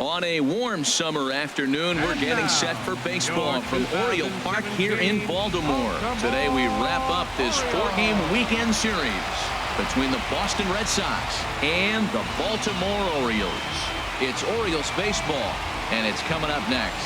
On a warm summer afternoon, we're getting set for baseball from Oriole Park here in Baltimore. Today we wrap up this 4-game weekend series between the Boston Red Sox and the Baltimore Orioles. It's Orioles baseball, and it's coming up next.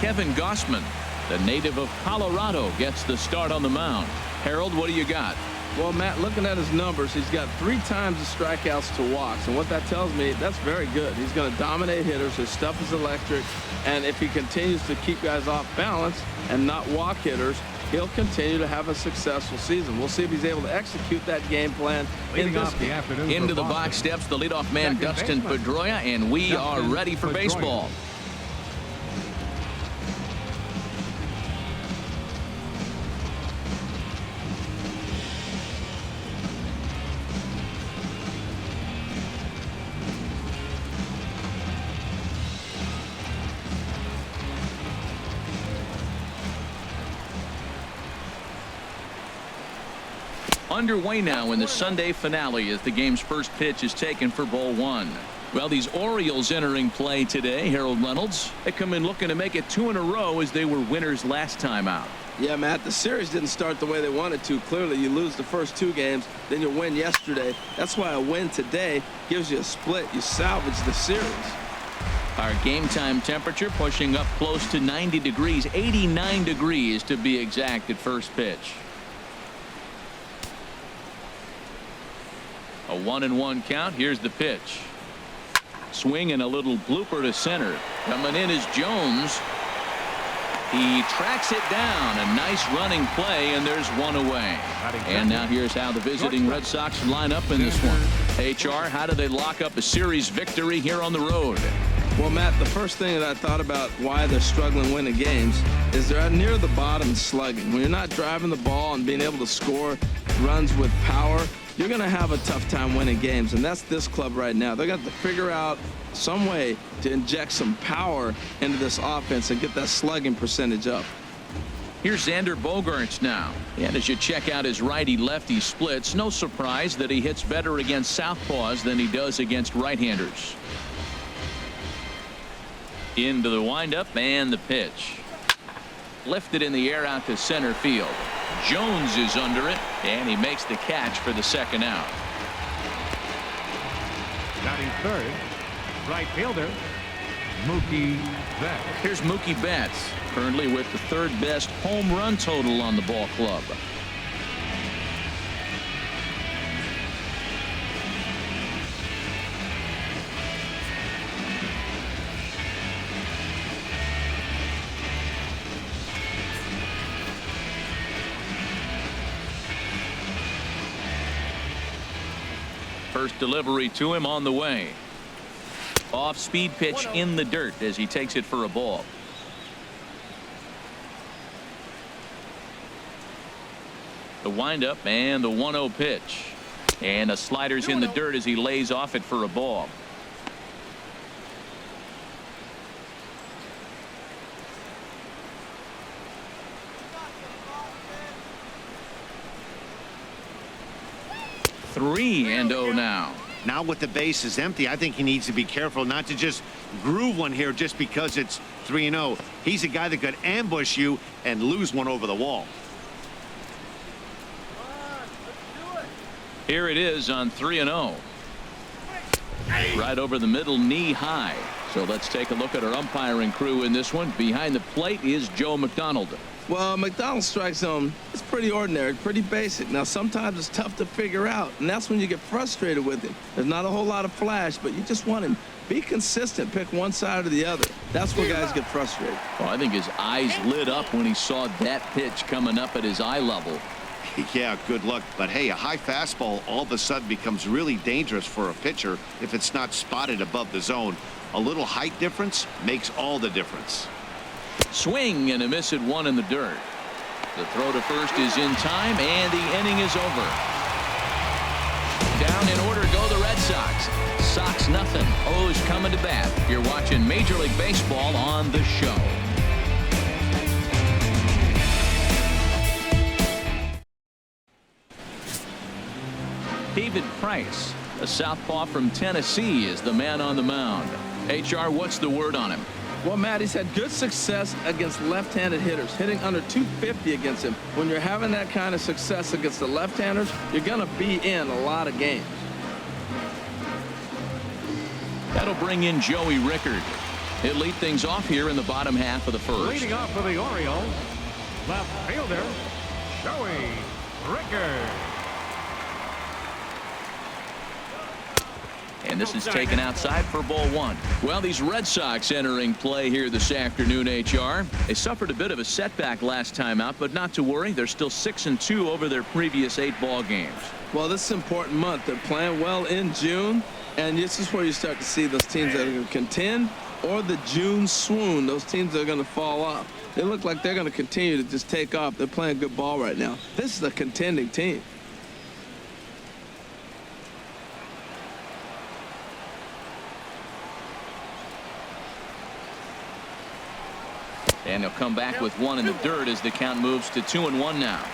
Kevin Gausman, the native of Colorado, gets the start on the mound. Harold, what do you got? Well, Matt, looking at his numbers, he's got 3 times the strikeouts to walks. And what that tells me, that's very good. He's going to dominate hitters. His stuff is electric. And if he continues to keep guys off balance and not walk hitters, he'll continue to have a successful season. We'll see if he's able to execute that game plan in this game. Into the box steps the leadoff man, Dustin Pedroia, and we are ready for baseball. Underway now in the Sunday finale as the game's first pitch is taken for ball 1. Well, these Orioles entering play today, Harold Reynolds, they come in looking to make it 2 in a row as they were winners last time out. Yeah, Matt, the series didn't start the way they wanted to. Clearly, you lose the first 2 games, then you win yesterday. That's why a win today gives you a split. You salvage the series. Our game time temperature pushing up close to 90 degrees, 89 degrees to be exact at first pitch. A 1-1 count. Here's the pitch. Swing and a little blooper to center. Coming in is Jones. He tracks it down. A nice running play, and there's 1 away. And now here's how the visiting Red Sox line up in this one. HR, how do they lock up a series victory here on the road? Well, Matt, the first thing that I thought about why they're struggling winning games is they're near the bottom slugging. When you're not driving the ball and being able to score runs with power, you're going to have a tough time winning games, and that's this club right now. They're going to have to figure out some way to inject some power into this offense and get that slugging percentage up. Here's Xander Bogaerts now. And as you check out his righty-lefty splits, no surprise that he hits better against southpaws than he does against right-handers. Into the windup and the pitch. Lifted in the air out to center field. Jones is under it, and he makes the catch for the second out. Batting third, right fielder, Mookie Betts. Here's Mookie Betts, currently with the 3rd best home run total on the ball club. First delivery to him on the way. Off speed pitch in the dirt as he takes it for a ball. The windup and the 1-0 pitch. And a slider's in the dirt as he lays off it for a ball. Three and 0 now. Now with the bases empty, I think he needs to be careful not to just groove one here just because it's 3-0. He's a guy that could ambush you and lose one over the wall. Here it is on 3-0. Right over the middle, knee high. So let's take a look at our umpiring crew in this one. Behind the plate is Joe McDonald. Well, McDonald's strike zone is pretty ordinary, pretty basic. Now, sometimes it's tough to figure out, and that's when you get frustrated with him. There's not a whole lot of flash, but you just want him. Be consistent. Pick one side or the other. That's where guys get frustrated. Well, I think his eyes lit up when he saw that pitch coming up at his eye level. Yeah, good luck. But, hey, a high fastball all of a sudden becomes really dangerous for a pitcher if it's not spotted above the zone. A little height difference makes all the difference. Swing and a miss at 1 in the dirt. The throw to first is in time, and the inning is over. Down in order go the Red Sox. Sox nothing. O's coming to bat. You're watching Major League Baseball on the show. David Price, a southpaw from Tennessee, is the man on the mound. HR, what's the word on him? Well, Matt, he's had good success against left-handed hitters, hitting under 250 against him. When you're having that kind of success against the left-handers, you're going to be in a lot of games. That'll bring in Joey Rickard. He'll lead things off here in the bottom half of the first. Leading off for the Orioles, left fielder, Joey Rickard. And this is taken outside for ball one. Well, these Red Sox entering play here this afternoon, HR. They suffered a bit of a setback last time out, but not to worry. They're still 6-2 over their previous 8 ball games. Well, this is an important month. They're playing well in June, and this is where you start to see those teams that are going to contend or the June swoon, those teams that are going to fall off. They look like they're going to continue to just take off. They're playing good ball right now. This is a contending team. And he'll come back with one in the dirt as the count moves to 2-1 now.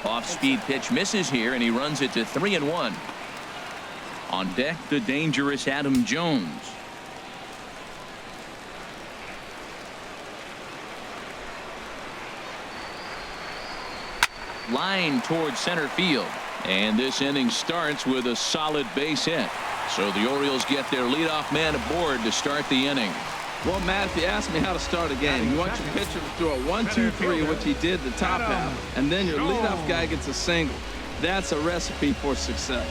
Off-speed pitch misses here, and he runs it to 3-1. On deck, the dangerous Adam Jones. Line towards center field, and this inning starts with a solid base hit. So the Orioles get their leadoff man aboard to start the inning. Well, Matt, if you ask me how to start a game, you want your pitcher to throw a 1-2-3, which he did the top half, and then your leadoff guy gets a single. That's a recipe for success.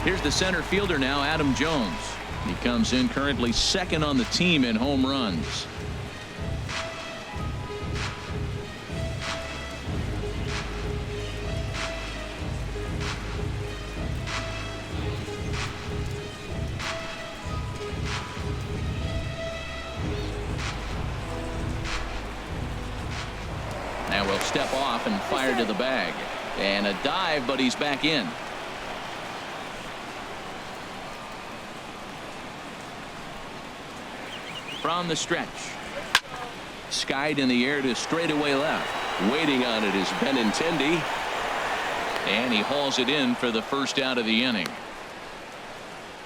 Here's the center fielder now, Adam Jones. He comes in currently second on the team in home runs. Now we'll step off and fire to the bag. And a dive, but he's back in. From the stretch. Skied in the air to straightaway left. Waiting on it is Benintendi. And he hauls it in for the first out of the inning.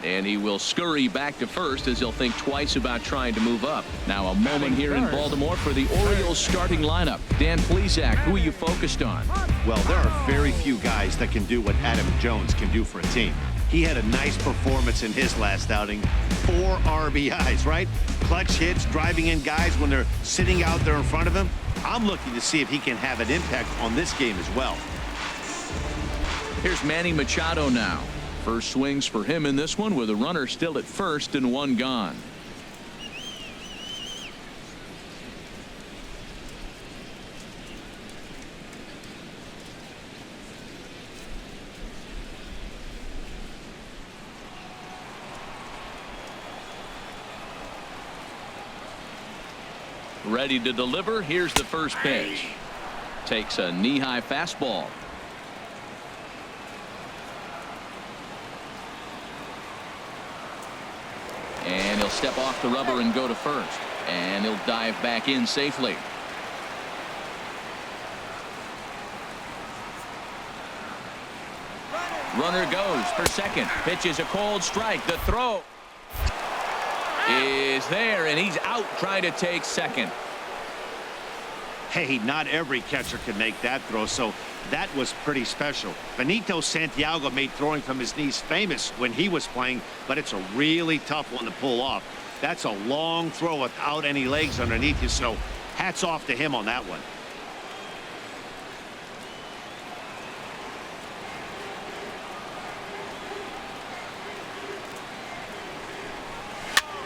And he will scurry back to first as he'll think twice about trying to move up. Now a moment here in Baltimore for the Orioles starting lineup. Dan Plesac, who are you focused on? Well, there are very few guys that can do what Adam Jones can do for a team. He had a nice performance in his last outing. 4 RBIs, right? Clutch hits, driving in guys when they're sitting out there in front of him. I'm looking to see if he can have an impact on this game as well. Here's Manny Machado now. First swings for him in this one with a runner still at first and 1 gone. Ready to deliver. Here's the first pitch. Takes a knee-high fastball. And he'll step off the rubber and go to first. And he'll dive back in safely. Runner goes for second. Pitch is a cold strike. The throw is there, and he's out trying to take second. Hey, not every catcher can make that throw, so that was pretty special. Benito Santiago made throwing from his knees famous when he was playing, but it's a really tough one to pull off. That's a long throw without any legs underneath you, so hats off to him on that one.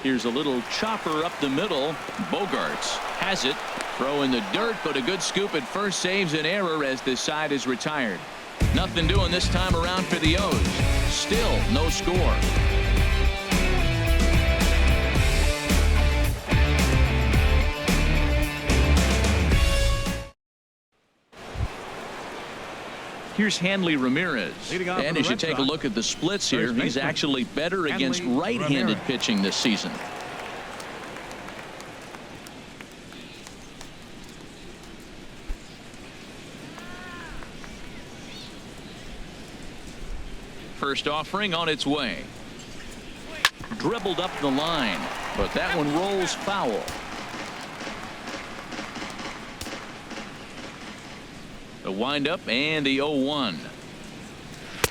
Here's a little chopper up the middle. Bogarts has it. Throw in the dirt, but a good scoop at first saves an error as this side is retired. Nothing doing this time around for the O's. Still no score. Here's Hanley Ramirez. Leading off And for as the you Red take a Sox, look at the splits here, first he's baseman, actually better against Hanley right-handed Ramirez. pitching this season. First offering on its way. Dribbled up the line, but that one rolls foul. The windup and the 0-1.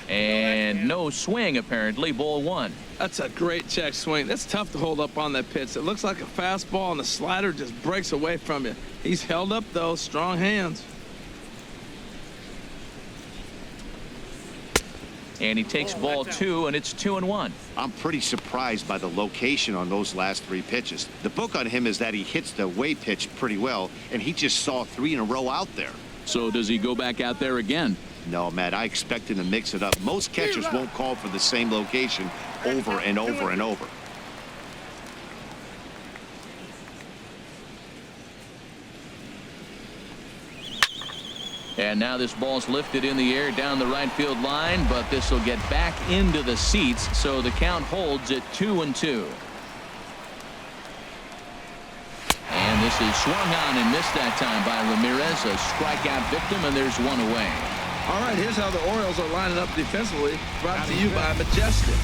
And no swing, apparently. Ball one. That's a great check swing. That's tough to hold up on that pitch. It looks like a fastball, and the slider just breaks away from you. He's held up, though. Strong hands. And he takes ball two, and it's 2-1. I'm pretty surprised by the location on those last 3 pitches. The book on him is that he hits the away pitch pretty well, and he just saw 3 in a row out there. So does he go back out there again? No, Matt, I expect him to mix it up. Most catchers won't call for the same location over and over and over. And now this ball's lifted in the air down the right field line, but this will get back into the seats, so the count holds at 2-2. And this is swung on and missed that time by Ramirez, a strikeout victim, and there's one away. All right, here's how the Orioles are lining up defensively, brought to you by Majestic.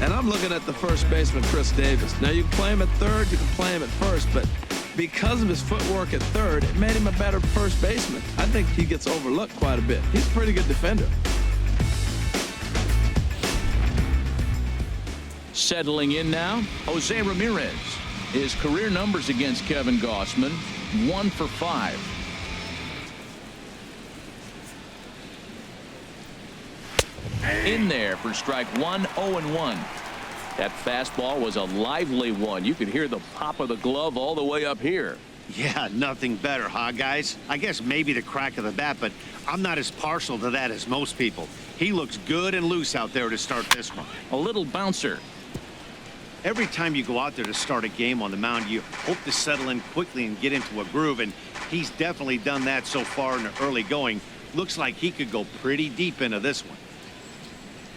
And I'm looking at the first baseman, Chris Davis. Now, you can play him at third, you can play him at first, but because of his footwork at third, it made him a better first baseman. I think he gets overlooked quite a bit. He's a pretty good defender. Settling in now, Jose Ramirez. His career numbers against Kevin Gausman, 1 for 5. In there for strike one, 0-1. That fastball was a lively one. You could hear the pop of the glove all the way up here. Yeah, nothing better, huh, guys? I guess maybe the crack of the bat, but I'm not as partial to that as most people. He looks good and loose out there to start this one. A little bouncer. Every time you go out there to start a game on the mound, you hope to settle in quickly and get into a groove, and he's definitely done that so far in the early going. Looks like he could go pretty deep into this one.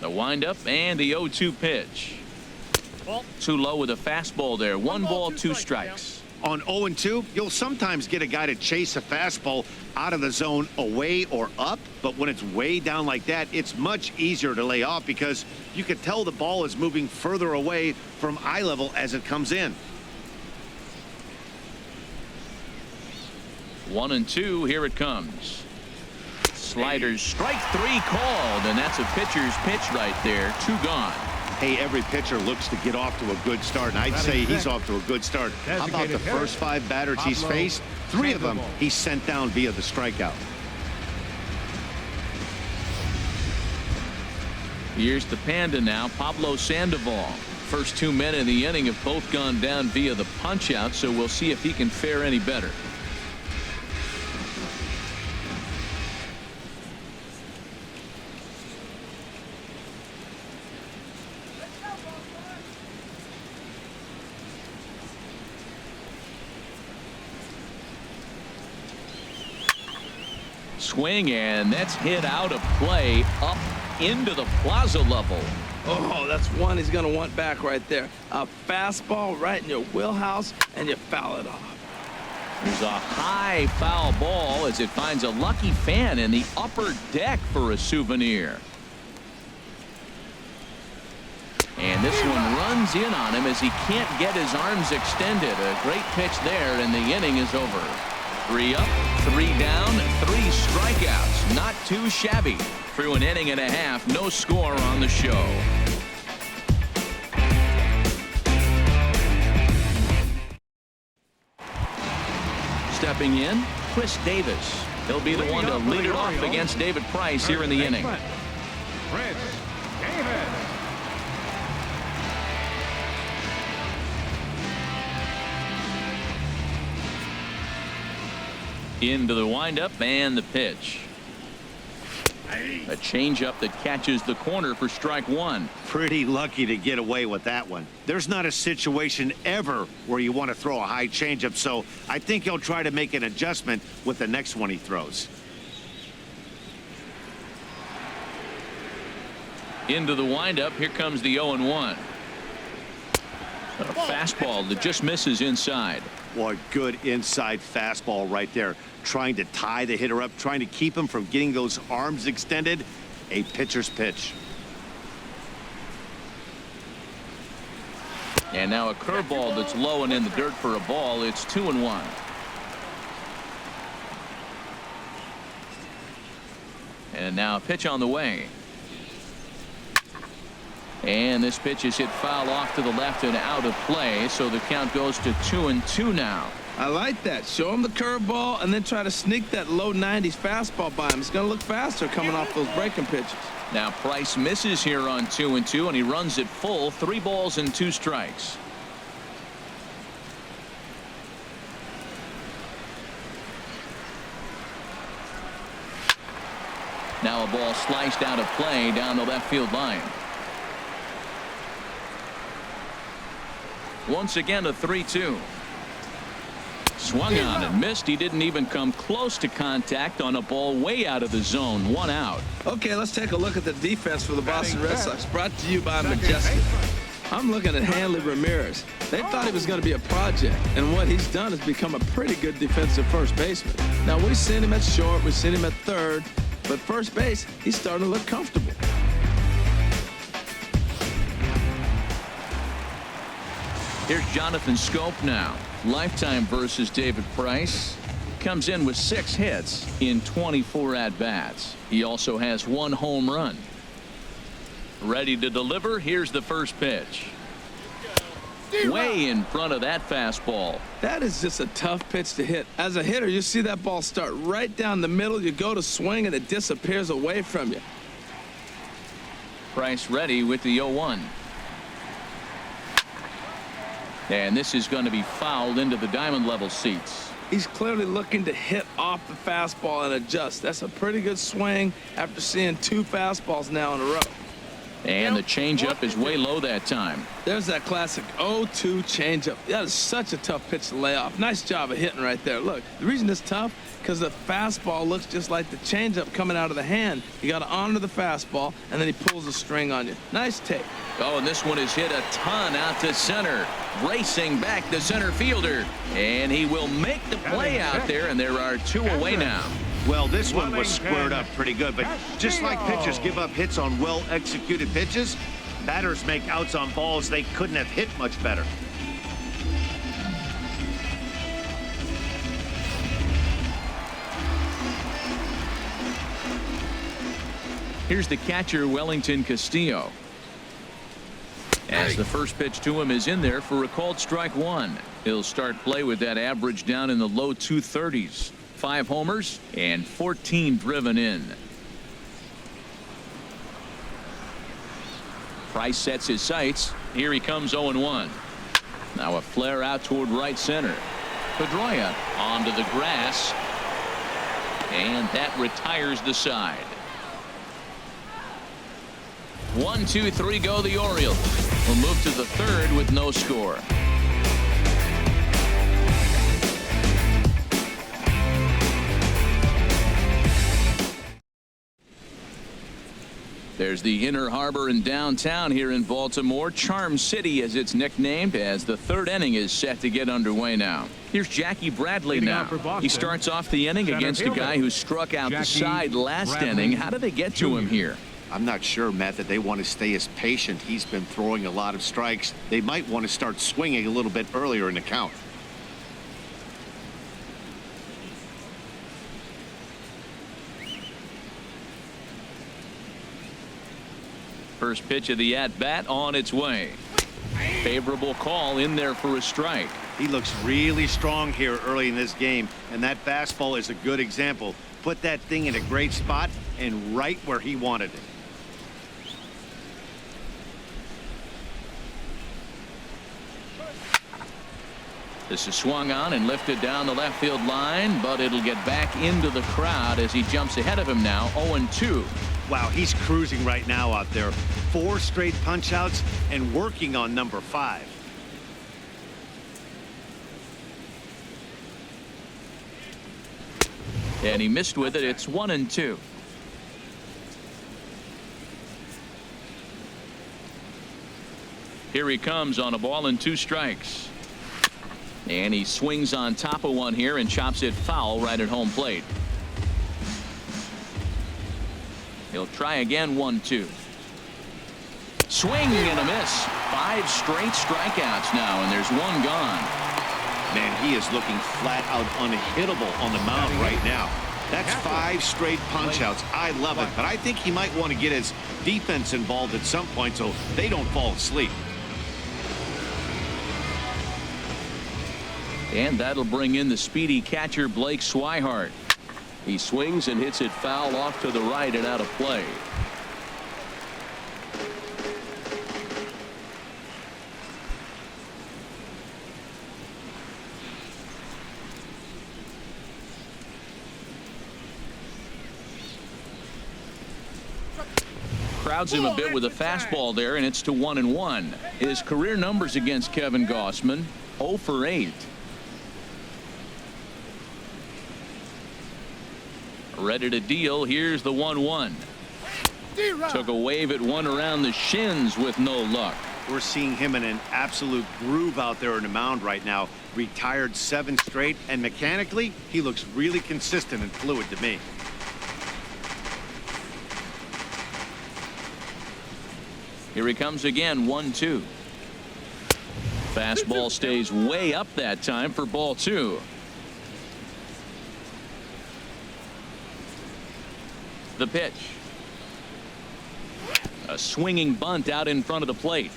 The windup and the 0-2 pitch. Too low with a fastball there. 1 ball, 2 strikes. On 0-2, you'll sometimes get a guy to chase a fastball out of the zone away or up, but when it's way down like that, it's much easier to lay off because you can tell the ball is moving further away from eye level as it comes in. 1-2, here it comes. Sliders, strike 3 called, and that's a pitcher's pitch right there. 2 gone. Hey, every pitcher looks to get off to a good start, and I'd say he's off to a good start. How about the first 5 batters he's faced? 3 of them he's sent down via the strikeout. Here's the Panda now, Pablo Sandoval. First 2 men in the inning have both gone down via the punch-out, so we'll see if he can fare any better. Swing, and that's hit out of play up into the plaza level. Oh, that's one he's going to want back right there. A fastball right in your wheelhouse, and you foul it off. There's a high foul ball as it finds a lucky fan in the upper deck for a souvenir. And this one runs in on him as he can't get his arms extended. A great pitch there, and the inning is over. 3 up, 3 down, 3 strikeouts. Not too shabby. Through an inning and a half, no score on the show. Stepping in, Chris Davis. He'll be the one to lead it off against David Price here in the inning. Chris Davis. Into the windup and the pitch. A changeup that catches the corner for strike 1. Pretty lucky to get away with that one. There's not a situation ever where you want to throw a high changeup, so I think he'll try to make an adjustment with the next one he throws. Into the windup. Here comes the 0-1. A fastball that just misses inside. Boy, good inside fastball right there. Trying to tie the hitter up, trying to keep him from getting those arms extended. A pitcher's pitch. And now a curveball that's low and in the dirt for a ball. It's 2-1. And now a pitch on the way. And this pitch is hit foul off to the left and out of play, so the count goes to 2-2 now. I like that. Show him the curveball and then try to sneak that low 90s fastball by him. It's going to look faster coming off those breaking pitches. Now Price misses here on 2-2, and he runs it full. 3 balls and 2 strikes. Now a ball sliced out of play down the left field line. Once again a 3-2. Swung on and missed. He didn't even come close to contact on a ball way out of the zone. 1 out. Okay, let's take a look at the defense for the Boston Red Sox. Brought to you by Majestic. I'm looking at Hanley Ramirez. They thought he was going to be a project, and what he's done is become a pretty good defensive first baseman. Now, we've seen him at short, we've seen him at third, but first base, he's starting to look comfortable. Here's Jonathan Scope now. Lifetime versus David Price. Comes in with 6 hits in 24 at-bats. He also has 1 home run. Ready to deliver. Here's the first pitch. Way in front of that fastball. That is just a tough pitch to hit. As a hitter, you see that ball start right down the middle. You go to swing, and it disappears away from you. Price ready with the 0-1. And this is going to be fouled into the diamond level seats. He's clearly looking to hit off the fastball and adjust. That's a pretty good swing after seeing 2 fastballs now in a row. And the changeup is way low that time. There's that classic 0-2 changeup. That is such a tough pitch to lay off. Nice job of hitting right there. Look, the reason it's tough, because the fastball looks just like the changeup coming out of the hand. You got to honor the fastball, and then he pulls the string on you. Nice take. Oh, and this one is hit a ton out to center. Racing back the center fielder. And he will make the play out there, and there are 2 away now. Well, this one was squared up pretty good, but just like pitchers give up hits on well-executed pitches, batters make outs on balls they couldn't have hit much better. Here's the catcher, Wellington Castillo. As the first pitch to him is in there for a called strike 1. He'll start play with that average down in the low 230s. 5 homers and 14 driven in. Price sets his sights. Here he comes 0-1. Now a flare out toward right center. Pedroia onto the grass. And that retires the side. 1, 2, 3 go the Orioles. We'll move to the 3rd with no score. There's the Inner Harbor in downtown here in Baltimore. Charm City, as it's nicknamed, as the 3rd inning is set to get underway now. Here's Jackie Bradley now. He starts off the inning against a guy who struck out the side last inning. How do they get to him here? I'm not sure, Matt, that they want to stay as patient. He's been throwing a lot of strikes. They might want to start swinging a little bit earlier in the count. First pitch of the at-bat on its way. Favorable call in there for a strike. He looks really strong here early in this game, and that fastball is a good example. Put that thing in a great spot and right where he wanted it. This is swung on and lifted down the left field line, but it'll get back into the crowd as he jumps ahead of him now. 0-2. Wow, he's cruising right now out there. 4 straight punch-outs and working on number 5. And he missed with it. It's 1-2. Here he comes on a ball and 2 strikes. And he swings on top of one here and chops it foul right at home plate. He'll try again. 1-2. Swing and a miss. 5 straight strikeouts now, and there's 1 gone. Man, he is looking flat out unhittable on the mound right now. That's 5 straight punch-outs. I love it, but I think he might want to get his defense involved at some point so they don't fall asleep. And that'll bring in the speedy catcher Blake Swihart. He swings and hits it foul off to the right and out of play. Crowds him a bit with a fastball there, and it's to 1-1. His career numbers against Kevin Gausman: 0 for 8. Ready to deal. Here's the 1-1. Took a wave at one around the shins with no luck. We're seeing him in an absolute groove out there on the mound right now. Retired 7 straight, and mechanically, he looks really consistent and fluid to me. Here he comes again. 1-2. Fastball stays way up that time for ball 2. The pitch. A swinging bunt out in front of the plate.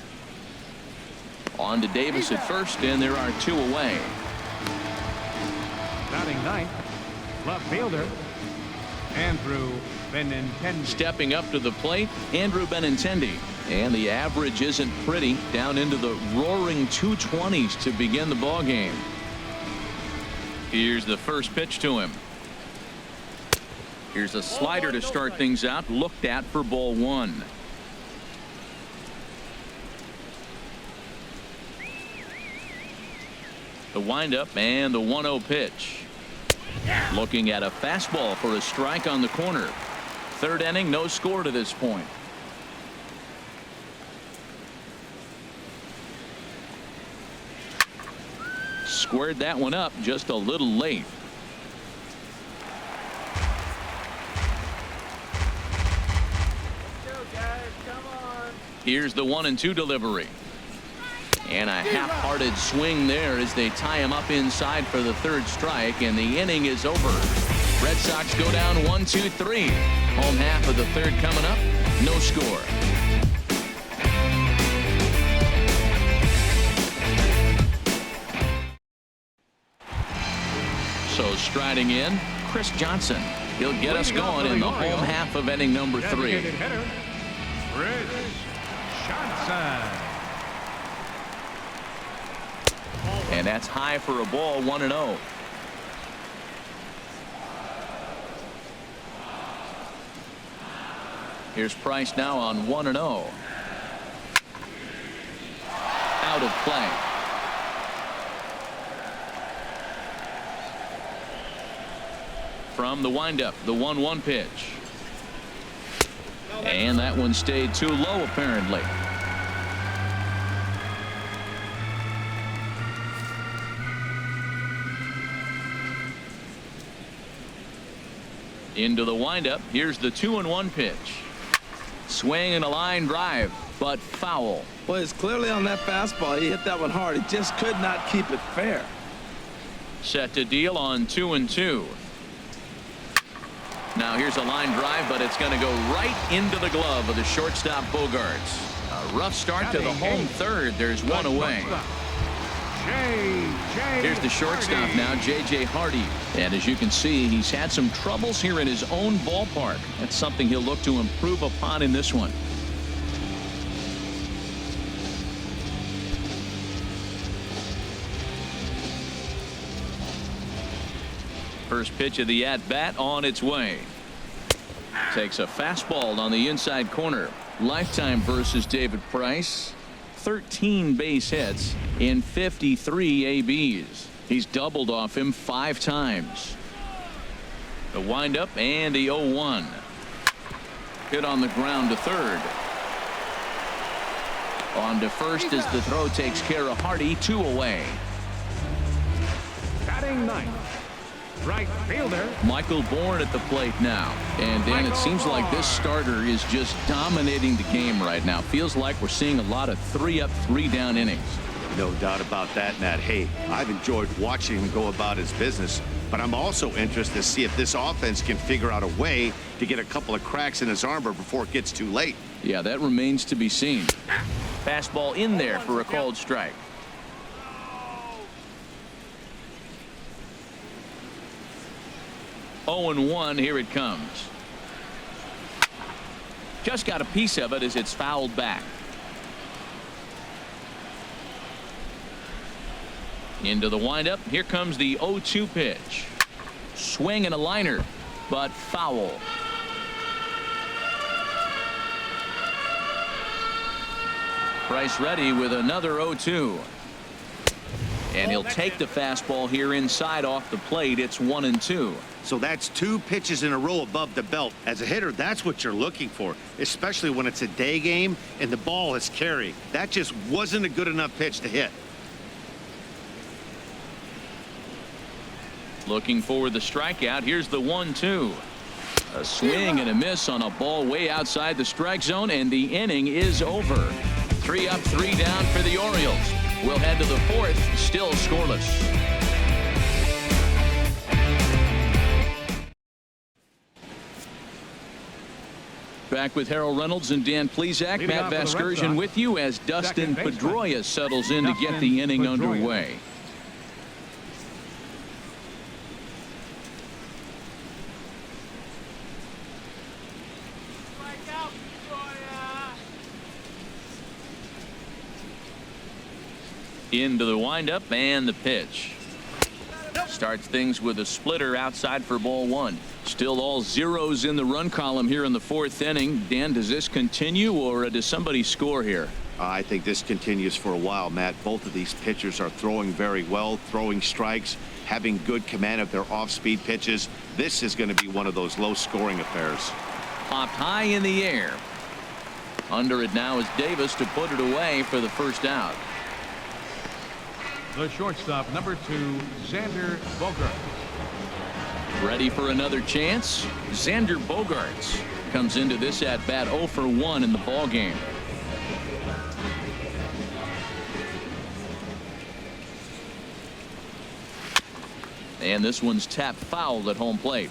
On to Davis at first, and there are 2 away. Batting ninth, left fielder, Andrew Benintendi. Stepping up to the plate, Andrew Benintendi. And the average isn't pretty, down into the roaring 220s to begin the ball game. Here's the first pitch to him. Here's a slider to start things out, looked at for ball 1. The windup and the 1-0 pitch. Looking at a fastball for a strike on the corner. 3rd inning, no score to this point. Squared that one up just a little late. Here's the 1-2 delivery. And a half-hearted swing there as they tie him up inside for the 3rd strike, and the inning is over. Red Sox go down 1-2-3. Home half of the 3rd coming up. No score. So striding in, Chris Johnson. He'll get us going in the home half of inning number 3. Hitter, Chris Johnson. And that's high for a ball. 1-0. Here's Price now on 1-0. Out of play. From the windup, the 1-1 pitch. And that one stayed too low, apparently. Into the windup. Here's the 2-1 pitch. Swing and a line drive, but foul. Well, it's clearly on that fastball. He hit that one hard. He just could not keep it fair. Set to deal on 2-2. Now here's a line drive, but it's going to go right into the glove of the shortstop Bogarts. A rough start to the home 3rd. There's 1 away. Here's the shortstop now, J.J. Hardy. And as you can see, he's had some troubles here in his own ballpark. That's something he'll look to improve upon in this one. First pitch of the at-bat on its way. Takes a fastball on the inside corner. Lifetime versus David Price. 13 base hits in 53 ABs. He's doubled off him 5 times. The windup and the 0-1. Hit on the ground to 3rd. On to first as the throw takes care of Hardy. 2 away. Batting ninth, right fielder. Michael Bourne at the plate now. And Dan, it seems like this starter is just dominating the game right now. Feels like we're seeing a lot of 3-up, 3-down innings. No doubt about that, Matt. Hey, I've enjoyed watching him go about his business, but I'm also interested to see if this offense can figure out a way to get a couple of cracks in his armor before it gets too late. Yeah, that remains to be seen. Fastball in there for a called strike. Oh and 1, here it comes. Just got a piece of it as it's fouled back. Into the windup. Here comes the 0-2 pitch. Swing and a liner, but foul. Price ready with another 0-2. And he'll take the fastball here inside off the plate. It's 1-2. So that's 2 pitches in a row above the belt. As a hitter, that's what you're looking for, especially when it's a day game and the ball is carrying. That just wasn't a good enough pitch to hit. Looking for the strikeout. Here's the 1-2. A swing and a miss on a ball way outside the strike zone, and the inning is over. 3 up, 3 down for the Orioles. We'll head to the 4th, still scoreless. Back with Harold Reynolds and Dan Plesac. Matt Vasgersian with you as Dustin Pedroia settles in to get the inning underway. Into the windup and the pitch. Starts things with a splitter outside for ball 1. Still all zeros in the run column here in the 4th inning. Dan, does this continue or does somebody score here? I think this continues for a while, Matt. Both of these pitchers are throwing very well, throwing strikes, having good command of their off-speed pitches. This is going to be one of those low-scoring affairs. Popped high in the air. Under it now is Davis to put it away for the first out. The shortstop, number 2, Xander Bogaerts. Ready for another chance? Xander Bogaerts comes into this at bat 0 for 1 in the ball game. And this one's tapped foul at home plate.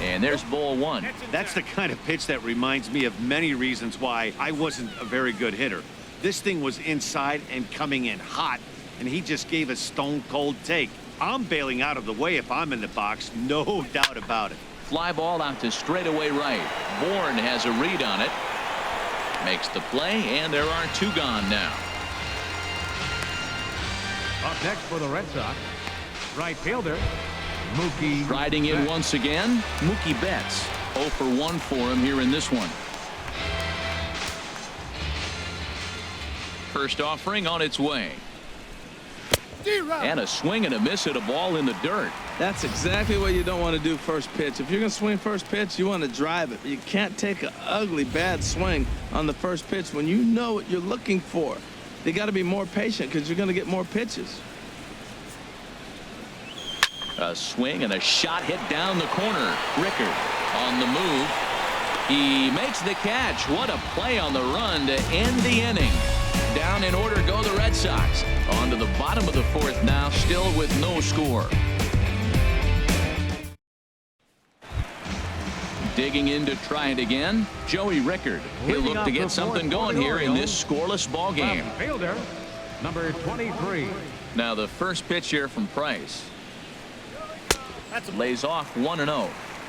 And there's ball 1. That's the kind of pitch that reminds me of many reasons why I wasn't a very good hitter. This thing was inside and coming in hot, and he just gave a stone-cold take. I'm bailing out of the way if I'm in the box, no doubt about it. Fly ball out to straightaway right. Bourne has a read on it. Makes the play, and there are 2 gone now. Up next for the Red Sox, right fielder, Mookie Riding in Betts. once again, Mookie Betts. 0 for 1 for him here in this one. First offering on its way. And a swing and a miss at a ball in the dirt. That's exactly what you don't want to do first pitch. If you're going to swing first pitch, you want to drive it. You can't take an ugly, bad swing on the first pitch when you know what you're looking for. You got to be more patient because you're going to get more pitches. A swing and a shot hit down the corner. Rickard on the move. He makes the catch. What a play on the run to end the inning. Down in order go the Red Sox. On to the bottom of the 4th now, still with no score. Digging in to try it again, Joey Rickard. He'll look to get something going here in this scoreless ball game. Fielder, number 23. Now the first pitch here from Price. Lays off 1-0.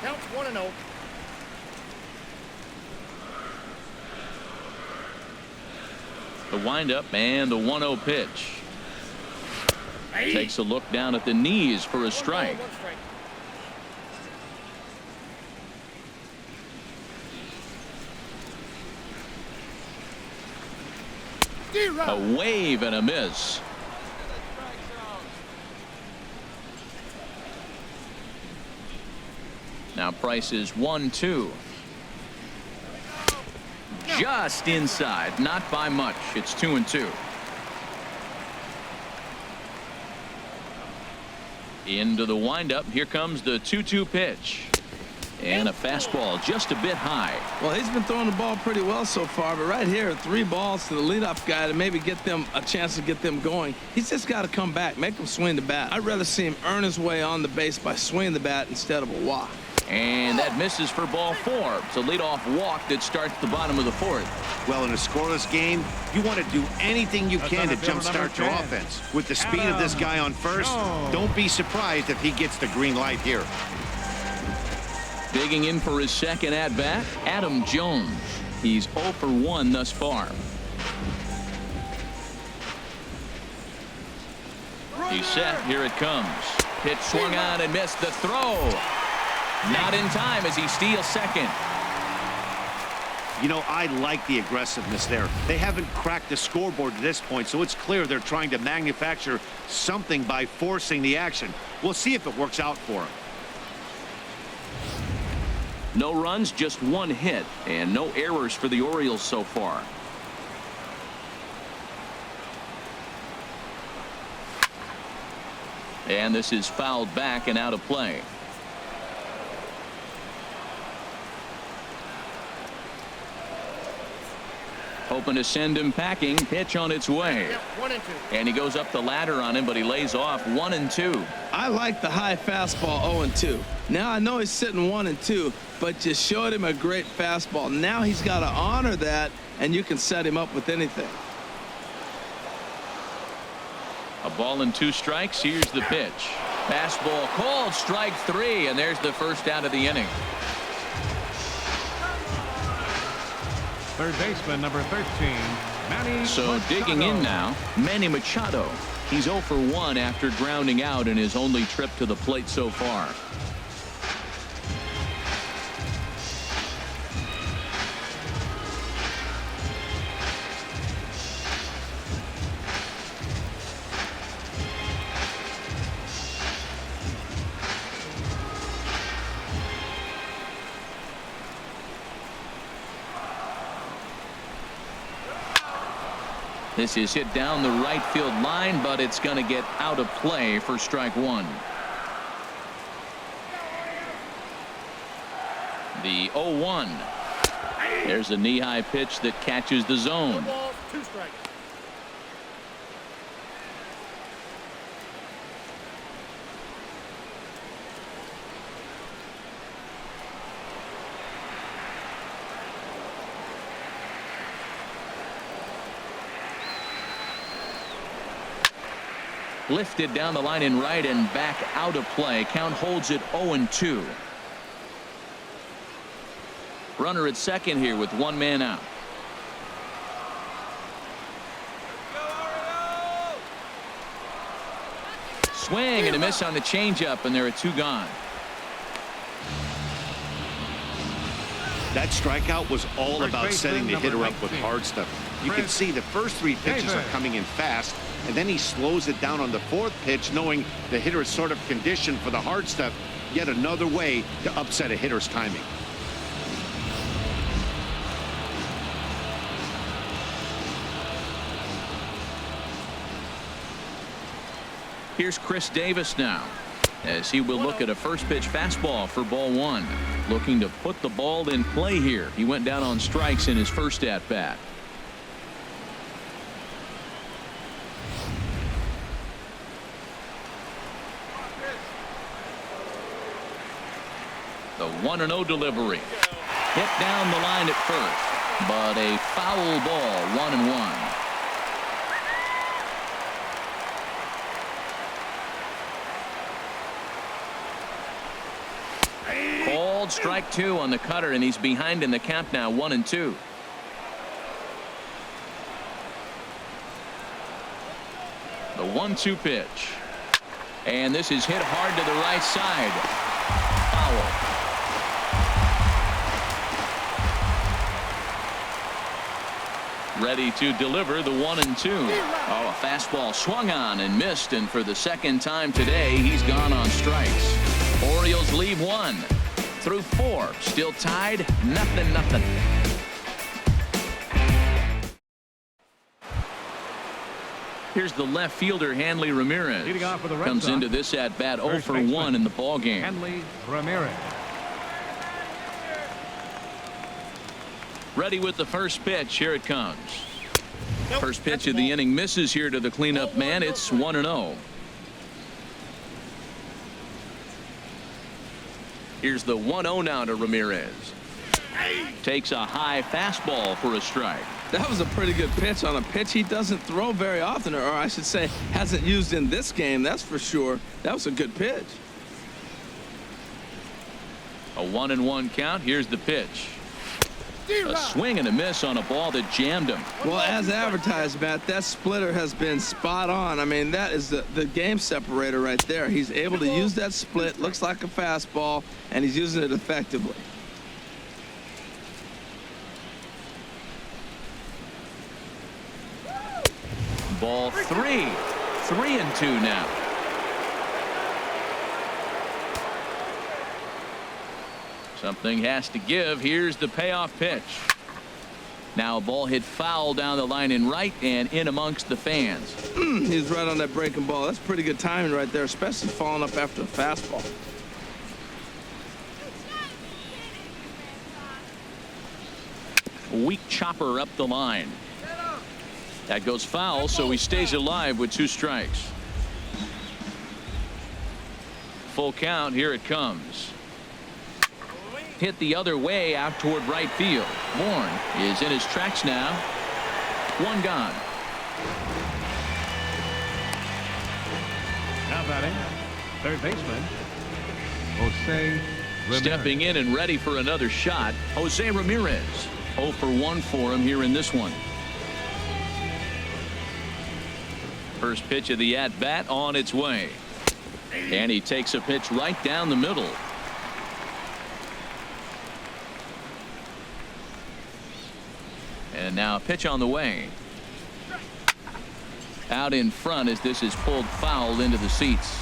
Counts 1-0. The windup and the 1-0 pitch. Takes a look down at the knees for a strike. A wave and a miss. Now Price is 1-2. Just inside, not by much. It's 2-2. Into the windup. Here comes the 2-2 pitch. And a fastball just a bit high. Well, he's been throwing the ball pretty well so far, but right here, 3 balls to the leadoff guy to maybe get them a chance to get them going. He's just got to come back, make him swing the bat. I'd rather see him earn his way on the base by swinging the bat instead of a walk. And that misses for ball 4. It's a leadoff walk that starts the bottom of the 4th. Well, in a scoreless game, you want to do anything you can to jumpstart your offense. With the speed of this guy on first, don't be surprised if he gets the green light here. Digging in for his second at-bat, Adam Jones. He's 0 for 1 thus far. He's set. Here it comes. Pitch swung on and missed. The throw. Not in time as he steals second. You know, I like the aggressiveness there. They haven't cracked the scoreboard to this point, so it's clear they're trying to manufacture something by forcing the action. We'll see if it works out for them. No runs, just 1 hit, and no errors for the Orioles so far. And this is fouled back and out of play. Hoping to send him packing. Pitch on its way. And he goes up the ladder on him, but he lays off 1-2. I like the high fastball 0-2. Now I know he's sitting 1-2, but just showed him a great fastball. Now he's got to honor that, and you can set him up with anything. A ball and 2 strikes. Here's the pitch. Fastball called, strike 3, and there's the first out of the inning. Third baseman, number 13, Manny So Machado. digging in now, Manny Machado. He's 0 for 1 after grounding out in his only trip to the plate so far. This is hit down the right field line, but it's going to get out of play for strike 1. The 0-1. There's a knee-high pitch that catches the zone. Lifted down the line in right and back out of play. Count holds it 0-2. Runner at second here with 1 man out. Swing and a miss on the changeup, and there are 2 gone. That strikeout was all First about setting the baseman, hitter number up with 19, hard stuff. You can Chris see the first 3 pitches are Davis. coming in fast, and then he slows it down on the 4th pitch, knowing the hitter is sort of conditioned for the hard stuff. Yet another way to upset a hitter's timing. Here's Chris Davis now, as he will look at a first pitch fastball for ball 1. Looking to put the ball in play here. He went down on strikes in his first at bat. The 1-0 delivery. Hit down the line at first, but a foul ball, 1-1. Called strike 2 on the cutter, and he's behind in the count now, 1-2. The 1-2 pitch. And this is hit hard to the right side. Foul. Ready to deliver the 1-2. Oh, a fastball swung on and missed, and for the second time today, he's gone on strikes. Orioles leave 1. through 4. Still tied, 0-0. Here's the left fielder, Hanley Ramirez. Leading off for the Red Comes Sox, into this at bat 0 first for baseman, 1 in the ball game. Hanley Ramirez. Ready with the first pitch. Here it comes. First pitch of the inning misses here to the cleanup man. It's 1-0. Here's the 1-0 now to Ramirez. Takes a high fastball for a strike. That was a pretty good pitch on a pitch he doesn't throw very often, or I should say hasn't used in this game, that's for sure. That was a good pitch. A 1-1 count. Here's the pitch. A swing and a miss on a ball that jammed him. Well, as advertised, Matt, that splitter has been spot on. I mean, that is the game separator right there. He's able to use that split, looks like a fastball, and he's using it effectively. Ball 3. 3-2 now. Something has to give. Here's the payoff pitch. Now a ball hit foul down the line in right and in amongst the fans. He's right on that breaking ball. That's pretty good timing right there, especially following up after a fastball. A weak chopper up the line. That goes foul, so he stays alive with 2 strikes. Full count. Here it comes. Hit the other way out toward right field. Bourne is in his tracks now. 1 gone. Now batting, third baseman, Jose Ramirez. Stepping in and ready for another shot, Jose Ramirez. 0 for 1 for him here in this one. First pitch of the at-bat on its way. And he takes a pitch right down the middle. And now a pitch on the way. Out in front as this is pulled foul into the seats.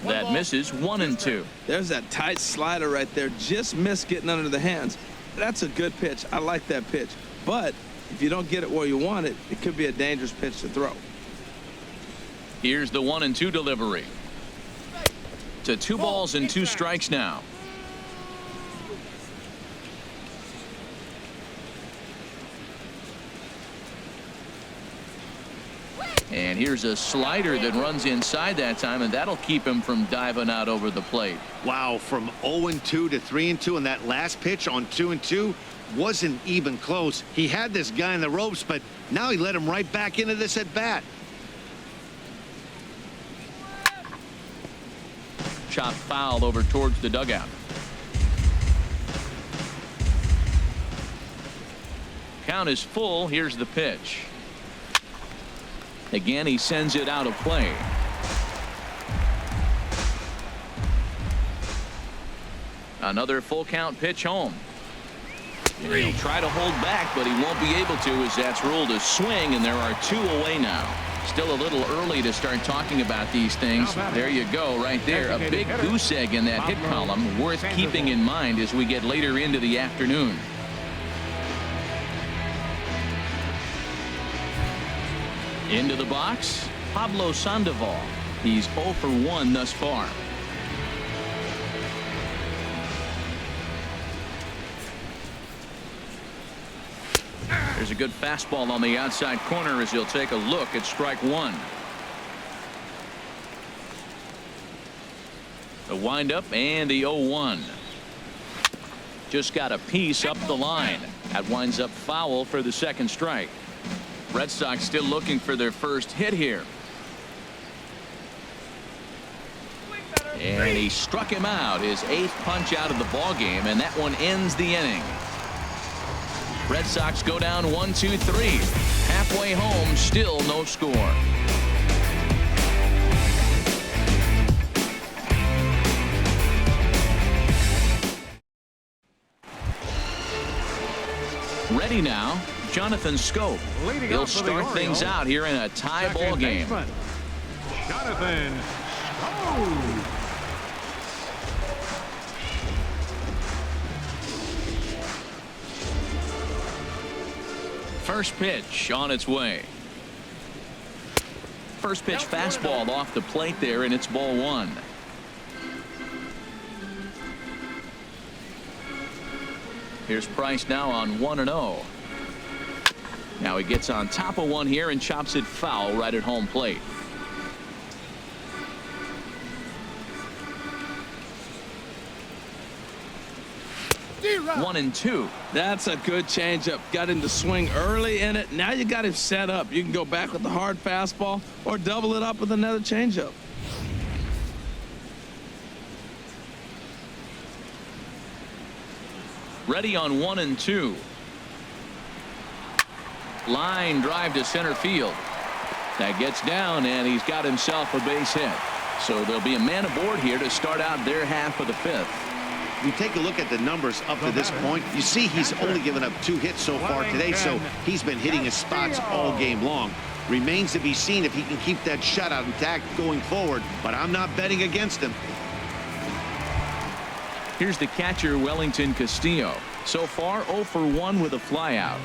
That misses. 1-2. There's that tight slider right there. Just missed getting under the hands. That's a good pitch. I like that pitch. But if you don't get it where you want it, it could be a dangerous pitch to throw. Here's the 1-2 delivery. To 2 balls and 2 strikes now. And here's a slider that runs inside that time, and that'll keep him from diving out over the plate. Wow, from 0-2 to 3-2, and that last pitch on 2-2 wasn't even close. He had this guy in the ropes, but now he let him right back into this at bat. Chop foul over towards the dugout. Count is full. Here's the pitch. Again, he sends it out of play. Another full count pitch home. He'll try to hold back, but he won't be able to as that's ruled a swing, and there are 2 away now. Still a little early to start talking about these things. There you go right there. A big goose egg in that hit column, worth keeping in mind as we get later into the afternoon. Into the box, Pablo Sandoval. He's 0 for 1 thus far. There's a good fastball on the outside corner as he'll take a look at strike 1. The windup and the 0-1. Just got a piece up the line. That winds up foul for the second strike. Red Sox still looking for their first hit here. And he struck him out, his 8th punch out of the ball game, and that one ends the inning. Red Sox go down 1-2-3. Halfway home, still no score. Ready now, Jonathan Scope. Leading He'll off for the start things Orioles, out here in a tie second ball game. baseman, Jonathan Scope. First pitch on its way. First pitch fastball off the plate there, and it's ball one. Here's Price now on 1-0. Now he gets on top of one here and chops it foul right at home plate. One and two. That's a good changeup. Got him to swing early in it. Now you got him set up. You can go back with the hard fastball or double it up with another changeup. Ready on 1 and 2. Line drive to center field. That gets down, and he's got himself a base hit. So there'll be a man aboard here to start out their half of the fifth. You take a look at the numbers up to this point, you see he's only given up 2 hits so far today, so he's been hitting his spots all game long. Remains to be seen if he can keep that shutout intact going forward, but I'm not betting against him. Here's the catcher, Wellington Castillo. So far 0 for 1 with a flyout.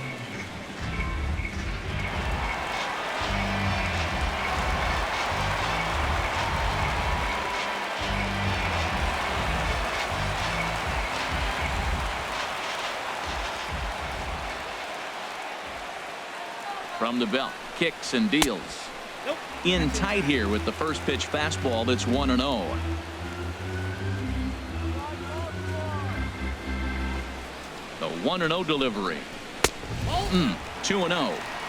From the belt, kicks and deals. In tight here with the first pitch fastball that's 1-0. The 1-0 delivery. 2-0.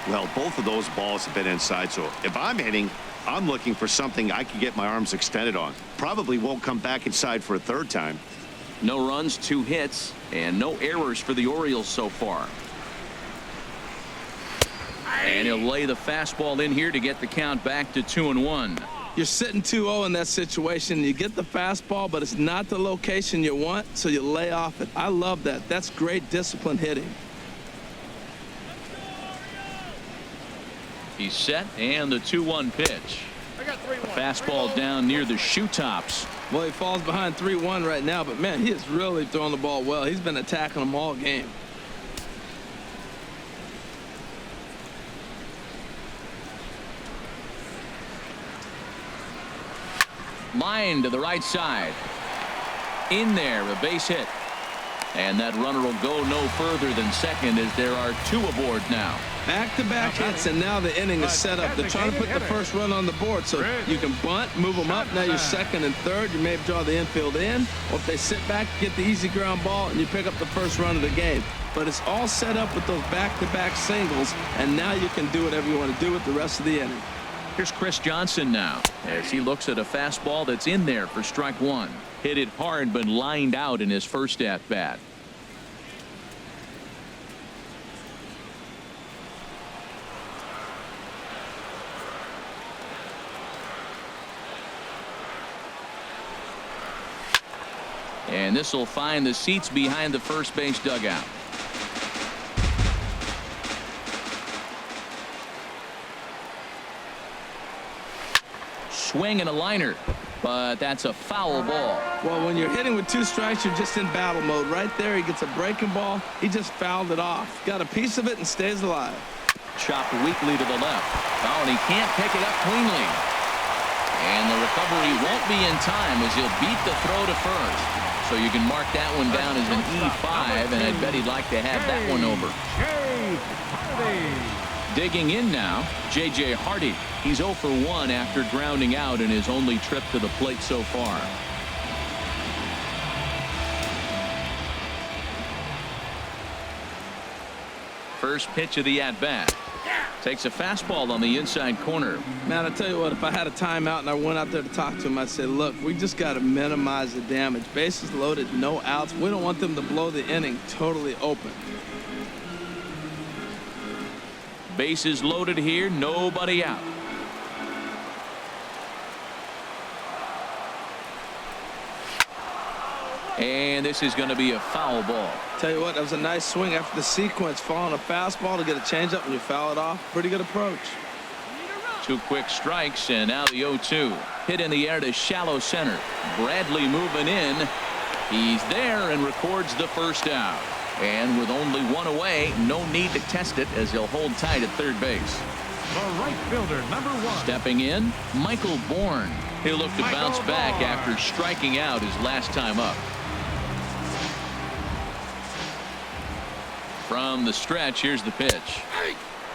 Well, both of those balls have been inside, so if I'm hitting, I'm looking for something I can get my arms extended on. Probably won't come back inside for a third time. No runs, 2 hits, and no errors for the Orioles so far. And he'll lay the fastball in here to get the count back to 2-1. You're sitting 2-0 in that situation. You get the fastball, but it's not the location you want, so you lay off it. I love that. That's great disciplined hitting. He's set, and the 2-1 pitch. A fastball down near the shoe tops. Well, he falls behind 3-1 right now, but man, he is really throwing the ball well. He's been attacking them all game. Line to the right side. In there, a base hit. And that runner will go no further than second as there are 2 aboard now. Back-to-back hits, and now the inning is set up. They're trying to put the first run on the board, so you can bunt, move them up. Now you're second and third. You may draw the infield in, or if they sit back, get the easy ground ball, and you pick up the first run of the game. But it's all set up with those back-to-back singles, and now you can do whatever you want to do with the rest of the inning. Here's Chris Johnson now as he looks at a fastball that's in there for strike 1. Hit it hard but lined out in his first at bat. And this will find the seats behind the first base dugout. Swing and a liner, but that's a foul ball. Well, when you're hitting with 2 strikes, you're just in battle mode. Right there, he gets a breaking ball. He just fouled it off. Got a piece of it and stays alive. Chopped weakly to the left. Oh, and he can't pick it up cleanly. And the recovery won't be in time as he'll beat the throw to first. So you can mark that one down as an E5, and I'd bet he'd like to have that one over. Digging in now, J.J. Hardy. He's 0 for 1 after grounding out in his only trip to the plate so far. First pitch of the at-bat. Takes a fastball on the inside corner. Man, I tell you what, if I had a timeout and I went out there to talk to him, I'd say, look, we just got to minimize the damage. Bases loaded, no outs. We don't want them to blow the inning totally open. Bases loaded here, nobody out. And this is going to be a foul ball. Tell you what, that was a nice swing after the sequence. Following a fastball to get a changeup and you foul it off. Pretty good approach. 2 quick strikes, and now the 0-2. Hit in the air to shallow center. Bradley moving in. He's there and records the first out. And with only 1 away, no need to test it as he'll hold tight at third base. The right fielder, number 1. Stepping in, Michael Bourne. He'll look to bounce back Bourne. after striking out his last time up. From the stretch, here's the pitch.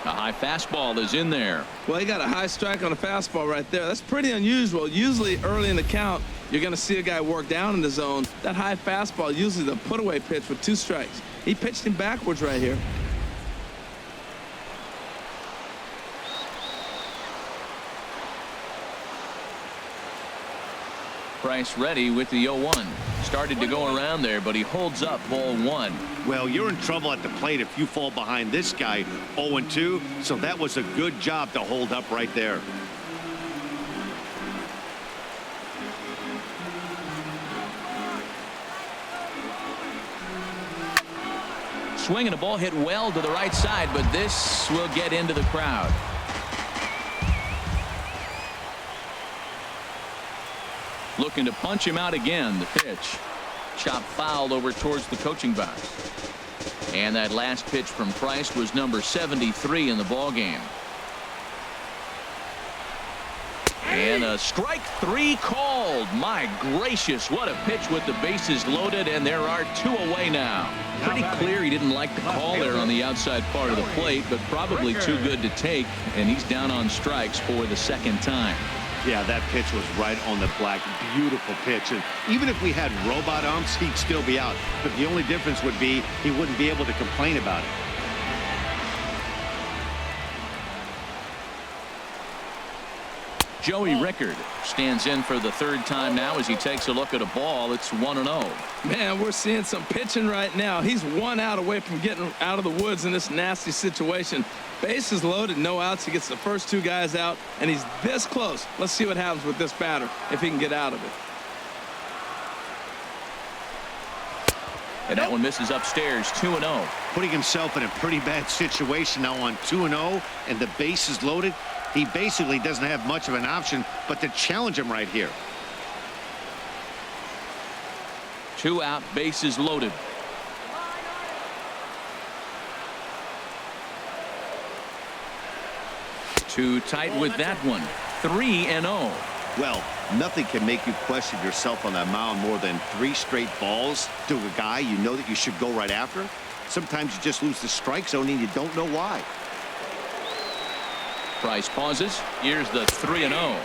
A high fastball is in there. Well, he got a high strike on a fastball right there. That's pretty unusual. Usually early in the count, you're going to see a guy work down in the zone. That high fastball, usually the put-away pitch with 2 strikes. He pitched him backwards right here. Price ready with the 0-1. Started to go around there, but he holds up ball 1. Well, you're in trouble at the plate if you fall behind this guy 0-2, so that was a good job to hold up right there. Swinging a ball hit well to the right side, but this will get into the crowd. Looking to punch him out again. The pitch. Chop fouled over towards the coaching box. And that last pitch from Price was number 73 in the ball game. And a strike 3 called. My gracious, what a pitch with the bases loaded, and there are 2 away now. Pretty clear he didn't like the call there on the outside part of the plate, but probably too good to take, and he's down on strikes for the second time. Yeah, that pitch was right on the black. Beautiful pitch. And even if we had robot umps, he'd still be out. But the only difference would be he wouldn't be able to complain about it. Joey Rickard stands in for the 3rd time now as he takes a look at a ball. It's 1-0. Man, we're seeing some pitching right now. He's 1 out away from getting out of the woods in this nasty situation. Bases loaded, no outs. He gets the first 2 guys out, and he's this close. Let's see what happens with this batter if he can get out of it. And that one misses upstairs. 2-0. Putting himself in a pretty bad situation now on 2-0, and the bases loaded. He basically doesn't have much of an option but to challenge him right here. 2 out, bases loaded. Too tight with that one. 3-0. Well, nothing can make you question yourself on that mound more than 3 straight balls to a guy you know that you should go right after. Sometimes you just lose the strike zone and you don't know why. Price pauses. Here's the 3-0.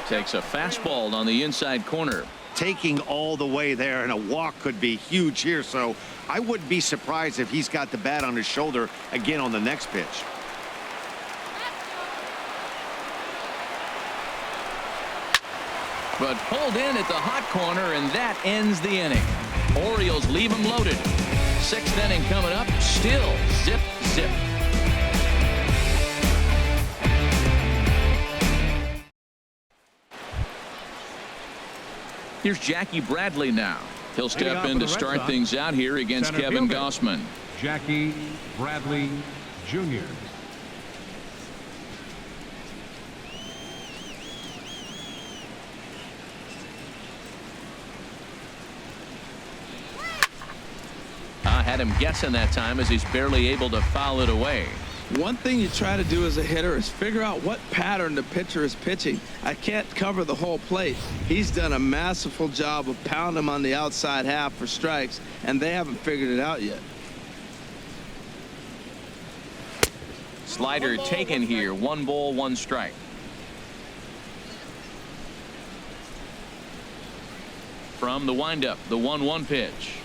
Takes a fastball on the inside corner. Taking all the way there, and a walk could be huge here, so I wouldn't be surprised if he's got the bat on his shoulder again on the next pitch. But pulled in at the hot corner, and that ends the inning. Orioles leave him loaded. 6th inning coming up. Still zip, zip. Here's Jackie Bradley now. He'll step in to start things out here against Kevin Gausman. Jackie Bradley Jr. Had him guessing that time as he's barely able to foul it away. One thing you try to do as a hitter is figure out what pattern the pitcher is pitching. I can't cover the whole plate. He's done a masterful job of pounding him on the outside half for strikes, and they haven't figured it out yet. Slider taken here. 1 ball, 1 strike. From the windup, the 1-1 pitch.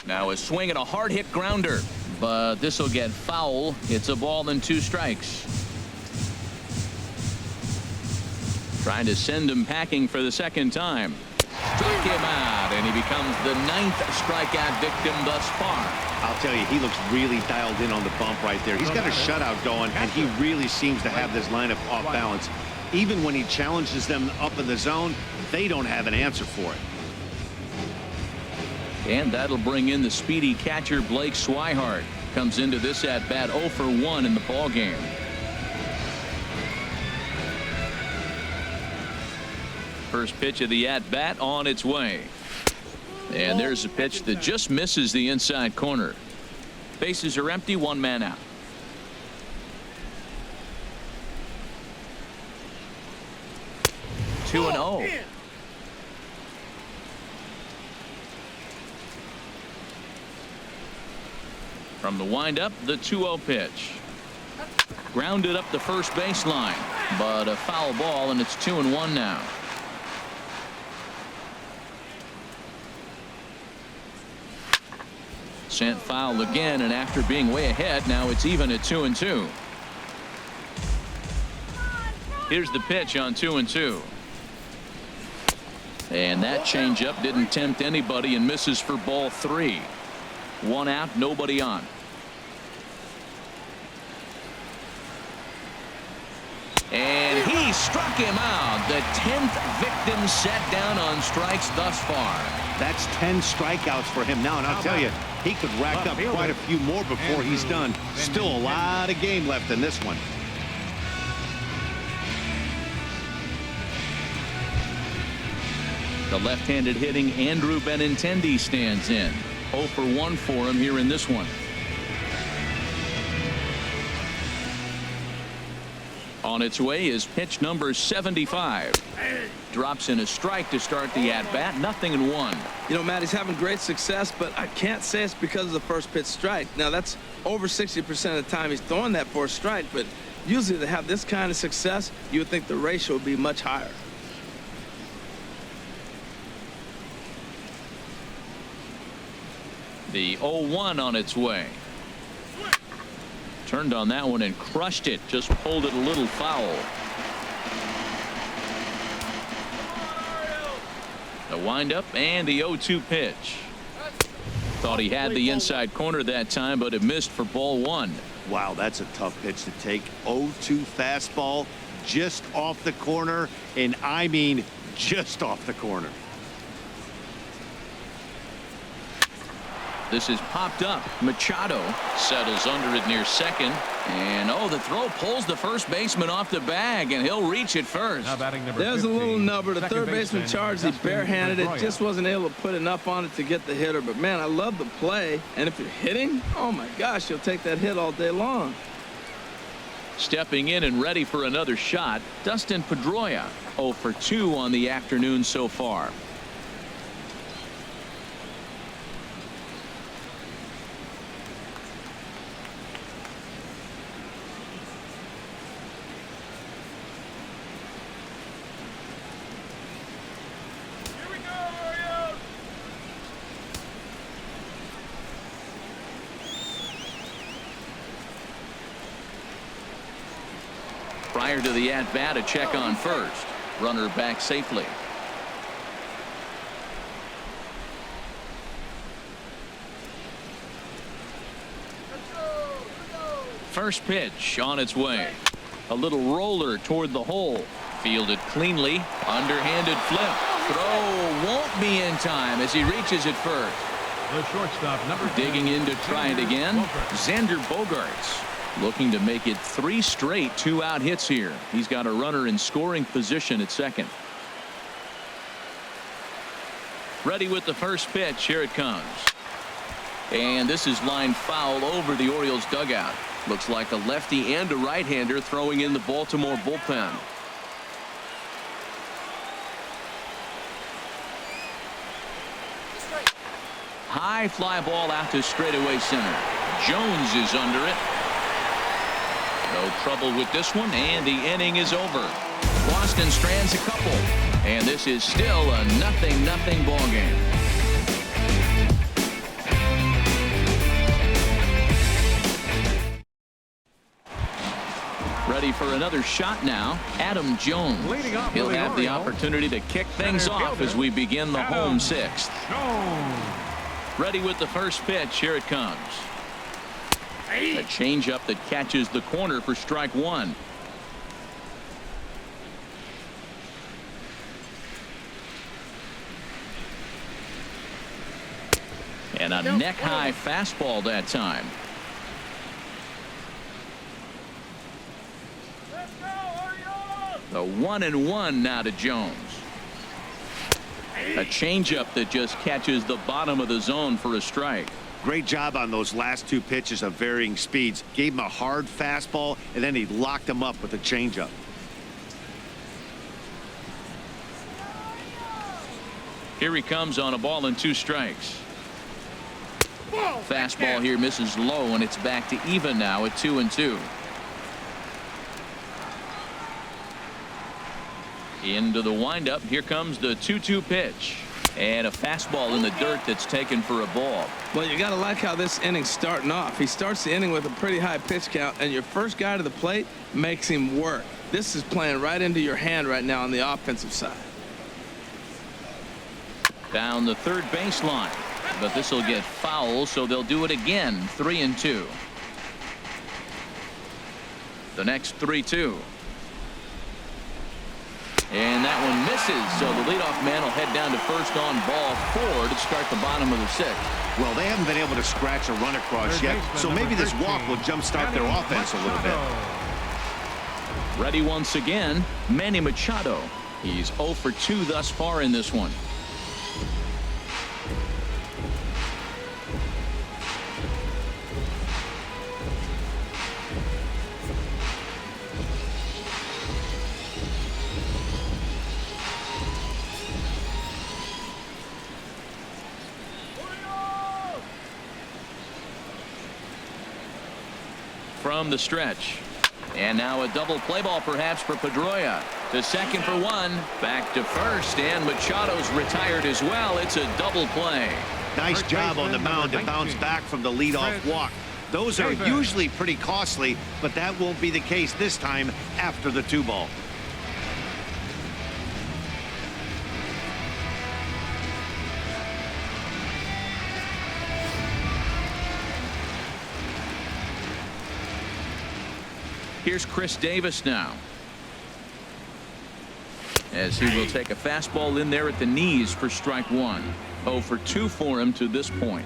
Now a swing and a hard hit grounder, but this will get foul. It's a ball and 2 strikes. Trying to send him packing for the 2nd time. Struck him out, and he becomes the 9th strikeout victim thus far. I'll tell you, he looks really dialed in on the bump right there. He's got a shutout going, and he really seems to have this lineup off balance. Even when he challenges them up in the zone, they don't have an answer for it. And that'll bring in the speedy catcher Blake Swihart. Comes into this at bat 0 for 1 in the ball game. First pitch of the at bat on its way. And there's a pitch that just misses the inside corner. Bases are empty, 1 man out. Two and 0. From the windup, the 2-0 pitch. Grounded up the first baseline, but a foul ball, and it's 2-1 now. Sent foul again, and after being way ahead, now it's even at 2-2. Here's the pitch on 2-2. And that changeup didn't tempt anybody and misses for ball 3. 1 out, nobody on. And he struck him out. The 10th victim set down on strikes thus far. That's 10 strikeouts for him now, and I'll tell you, he could rack up quite a few more before he's done. Still a lot of game left in this one. The left-handed hitting Andrew Benintendi stands in. 0 for 1 for him here in this one. On its way is pitch number 75. Drops in a strike to start the at-bat. 0-1. You know, Matt, he's having great success, but I can't say it's because of the first pitch strike. Now, that's over 60% of the time he's throwing that for a strike, but usually to have this kind of success, you would think the ratio would be much higher. The 0-1 on its way. Turned on that one and crushed it. Just pulled it a little foul. The windup and the 0-2 pitch. Thought he had the inside corner that time, but it missed for ball 1. Wow, that's a tough pitch to take. 0-2 fastball just off the corner, and I mean just off the corner. This is popped up. Machado settles under it near second. And oh, the throw pulls the first baseman off the bag, and he'll reach it first. There's a little number. The third baseman charged. He barehanded it. Just wasn't able to put enough on it to get the hitter. But man, I love the play. And if you're hitting, oh my gosh, you'll take that hit all day long. Stepping in and ready for another shot, Dustin Pedroia. 0 for 2 on the afternoon so far. Prior to the at-bat, a check on first. Runner back safely. First pitch on its way. A little roller toward the hole. Fielded cleanly. Underhanded flip. Throw won't be in time as he reaches it first. The shortstop, number Digging in to try it again. Xander Bogaerts. Looking to make it 3 straight 2-out hits here. He's got a runner in scoring position at second. Ready with the first pitch. Here it comes. And this is lined foul over the Orioles dugout. Looks like a lefty and a right-hander throwing in the Baltimore bullpen. High fly ball out to straightaway center. Jones is under it. No trouble with this one, and the inning is over. Boston strands a couple, and this is still a 0-0 ball game. Ready for another shot now. Adam Jones. He'll have the opportunity to kick things off as we begin the home 6th. Ready with the first pitch. Here it comes. A changeup that catches the corner for strike 1. And a neck-high fastball that time. The 1-1 now to Jones. A changeup that just catches the bottom of the zone for a strike. Great job on those last two pitches of varying speeds. Gave him a hard fastball, and then he locked him up with a changeup. Here he comes on a ball and 2 strikes. Fastball here misses low, and it's back to even now at 2-2. Into the windup. Here comes the 2-2 pitch. And a fastball in the dirt that's taken for a ball. Well, you got to like how this inning's starting off. He starts the inning with a pretty high pitch count, and your first guy to the plate makes him work. This is playing right into your hand right now on the offensive side. Down the third baseline. But this will get foul, so they'll do it again. 3-2. The next 3-2. And that one misses, so the leadoff man will head down to first on ball 4 to start the bottom of the 6th. Well, they haven't been able to scratch a run across yet, so maybe this walk will jumpstart their offense a little bit. Ready once again, Manny Machado. He's 0 for 2 thus far in this one. From the stretch. And now a double play ball perhaps for Pedroia. To second for 1. Back to first, and Machado's retired as well. It's a double play. Nice job on the mound to bounce back from the leadoff walk. Those are usually pretty costly, but that won't be the case this time after the 2-ball. Here's Chris Davis now, as he will take a fastball in there at the knees for strike 1. 0 for 2 for him to this point.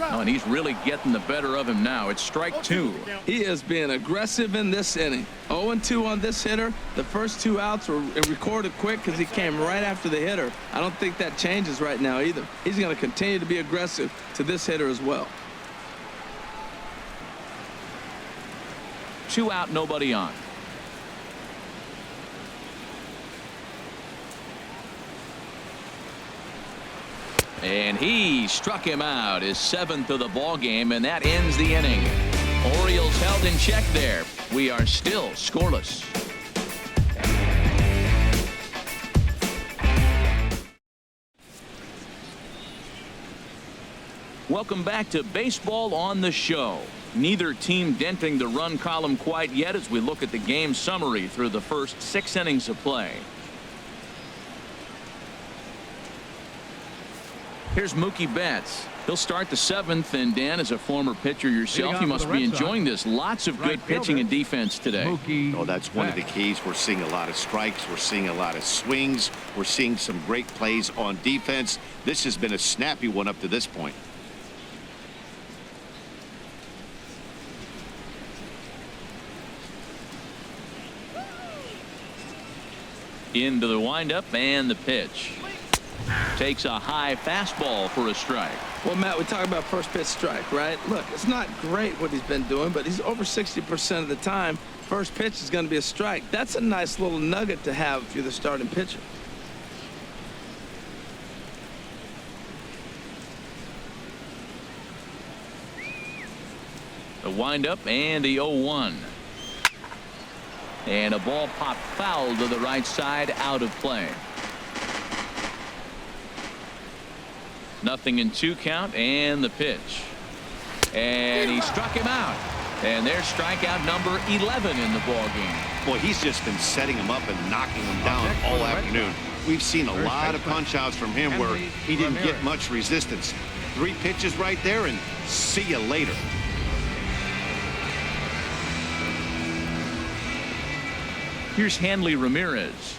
Oh, and he's really getting the better of him now. It's strike 2. He is being aggressive in this inning. 0-2 on this hitter. The first 2 outs were recorded quick because he came right after the hitter. I don't think that changes right now either. He's going to continue to be aggressive to this hitter as well. 2 out, nobody on. And he struck him out, his 7th of the ball game, and that ends the inning. Orioles held in check there. We are still scoreless. Welcome back to Baseball on the Show. Neither team denting the run column quite yet as we look at the game summary through the first 6 innings of play. Here's Mookie Betts. He'll start the 7th, and Dan, as a former pitcher yourself, you must be enjoying this. Lots of good pitching and defense today. Oh, that's one of the keys. We're seeing a lot of strikes. We're seeing a lot of swings. We're seeing some great plays on defense. This has been a snappy one up to this point. Into the windup and the pitch. Takes a high fastball for a strike. Well, Matt, we talk about first pitch strike, right? Look, it's not great what he's been doing, but he's over 60% of the time. First pitch is going to be a strike. That's a nice little nugget to have if you're the starting pitcher. The windup and the 0-1. And a ball popped foul to the right side, out of play. Nothing in 2 count, and the pitch. And he struck him out. And there's strikeout number 11 in the ball game. Boy, he's just been setting him up and knocking him down all afternoon. We've seen a lot of punch outs from him where he didn't get much resistance. 3 pitches right there, and see you later. Here's Hanley Ramirez.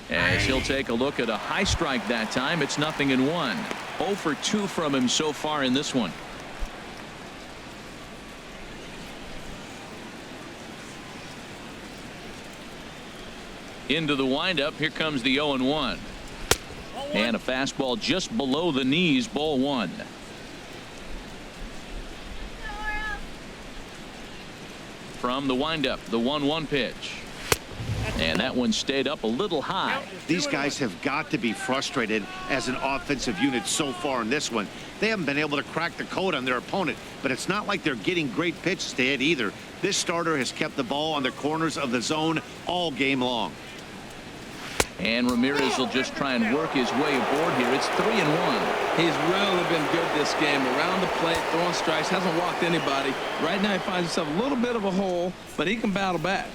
As he'll take a look at a high strike that time. It's 0-1. 0 for 2 from him so far in this one. Into the windup. Here comes the 0-1. And a fastball just below the knees. Ball 1. From the windup, the 1-1 pitch. And that one stayed up a little high. These guys have got to be frustrated as an offensive unit so far in this one. They haven't been able to crack the code on their opponent, but it's not like they're getting great pitches to hit either. This starter has kept the ball on the corners of the zone all game long. And Ramirez will just try and work his way aboard here. It's 3-1. He's really been good this game. Around the plate, throwing strikes, hasn't walked anybody. Right now he finds himself a little bit of a hole, but he can battle back.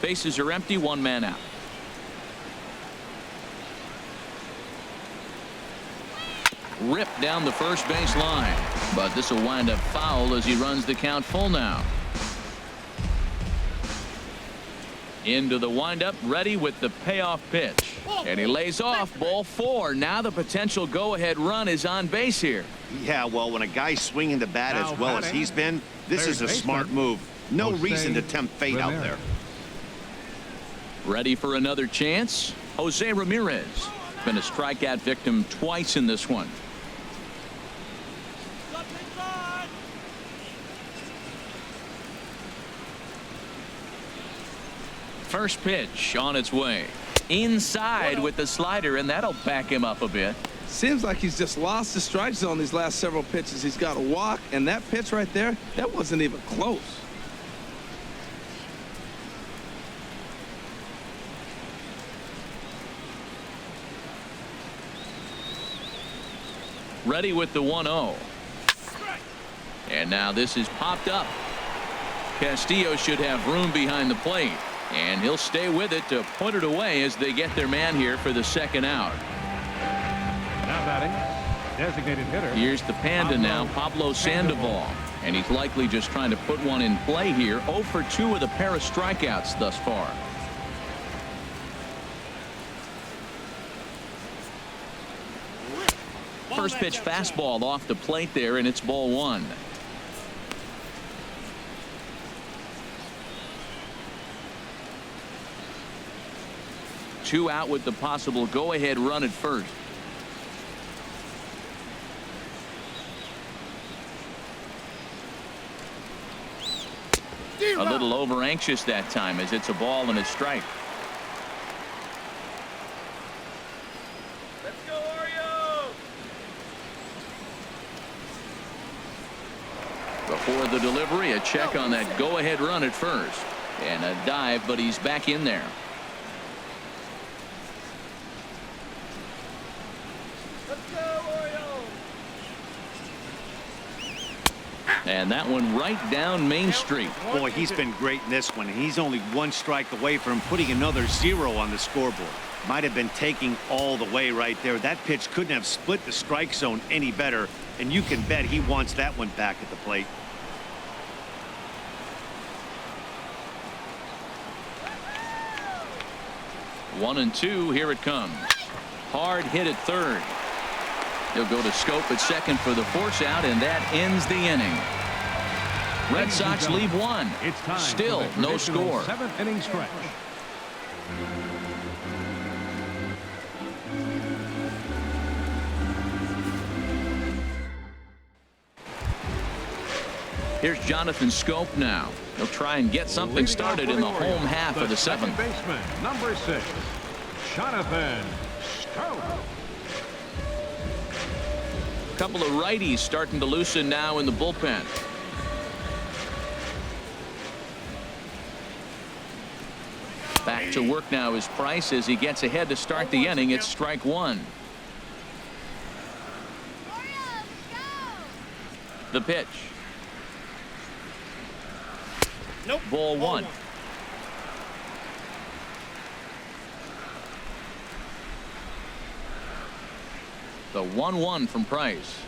Bases are empty, 1 man out. Ripped down the first base line, but this will wind up foul as he runs the count full now. Into the windup, ready with the payoff pitch. And he lays off. Ball 4. Now the potential go-ahead run is on base here. Yeah, well, when a guy's swinging the bat as well as he's been, this is a smart move. No reason to tempt fate out there. Ready for another chance. Jose Ramirez. Been a strikeout victim twice in this one. First pitch on its way. Inside with the slider, and that'll back him up a bit. Seems like he's just lost the strike zone these last several pitches. He's got a walk, and that pitch right there, that wasn't even close. Ready with the 1-0. And now this is popped up. Castillo should have room behind the plate. And he'll stay with it to put it away as they get their man here for the second out. Now batting, designated hitter. Here's the Panda now, Pablo Sandoval. And he's likely just trying to put one in play here. 0 for 2 with a pair of strikeouts thus far. First pitch fastball off the plate there, and it's ball 1. Two out with the possible go-ahead run at first. A little over anxious that time as it's a ball and a strike. Let's go, Oreo! Before the delivery, a check on that go-ahead run at first. And a dive, but he's back in there. And that one right down Main Street. Boy, he's been great in this one. And he's only 1 strike away from putting another 0 on the scoreboard. Might have been taking all the way right there. That pitch couldn't have split the strike zone any better. And you can bet he wants that one back at the plate. One and 2. Here it comes. Hard hit at third. He'll go to Scope at second for the force out, and that ends the inning. Red Sox leave 1. Still no score. 7th inning stretch. Here's Jonathan Scope now. He'll try and get something started in the home half of the 7th. Baseman, number 6, Jonathan Scope. A couple of righties starting to loosen now in the bullpen. Back to work now is Price as he gets ahead to start the inning. It's strike 1. The pitch. Nope. Ball 1. The 1-1 from Price.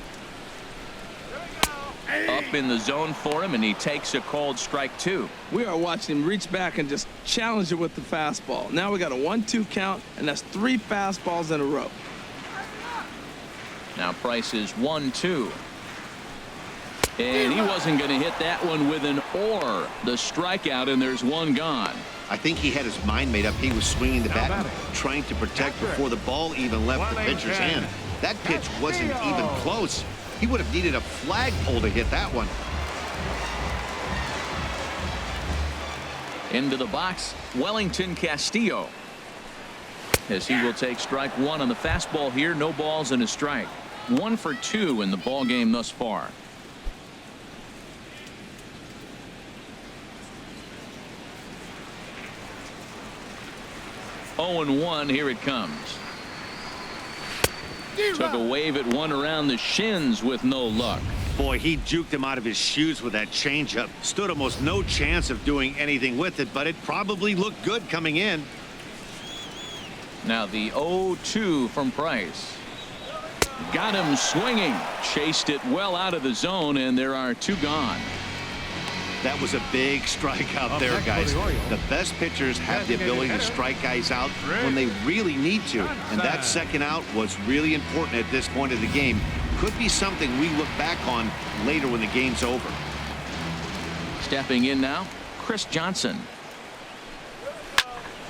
Up in the zone for him, and he takes a called strike 2. We are watching him reach back and just challenge it with the fastball. Now we got a 1-2 count, and that's 3 fastballs in a row. Now Price is 1-2. And he wasn't going to hit that one with an or. The strikeout, and there's one gone. I think he had his mind made up. He was swinging the bat, trying to protect before the ball even left the pitcher's hand. That pitch wasn't even close. He would have needed a flagpole to hit that one. Into the box, Wellington Castillo. As he will take strike 1 on the fastball here. No balls and a strike. 1 for 2 in the ball game thus far. Oh, and 1. Here it comes. Took a wave at one around the shins with no luck. Boy, he juked him out of his shoes with that changeup. Stood almost no chance of doing anything with it, but it probably looked good coming in. Now the 0-2 from Price. Got him swinging. Chased it well out of the zone, and there are 2 gone. That was a big strikeout there, guys. The best pitchers have the ability to strike guys out when they really need to. And that second out was really important at this point of the game. Could be something we look back on later when the game's over. Stepping in now, Chris Johnson.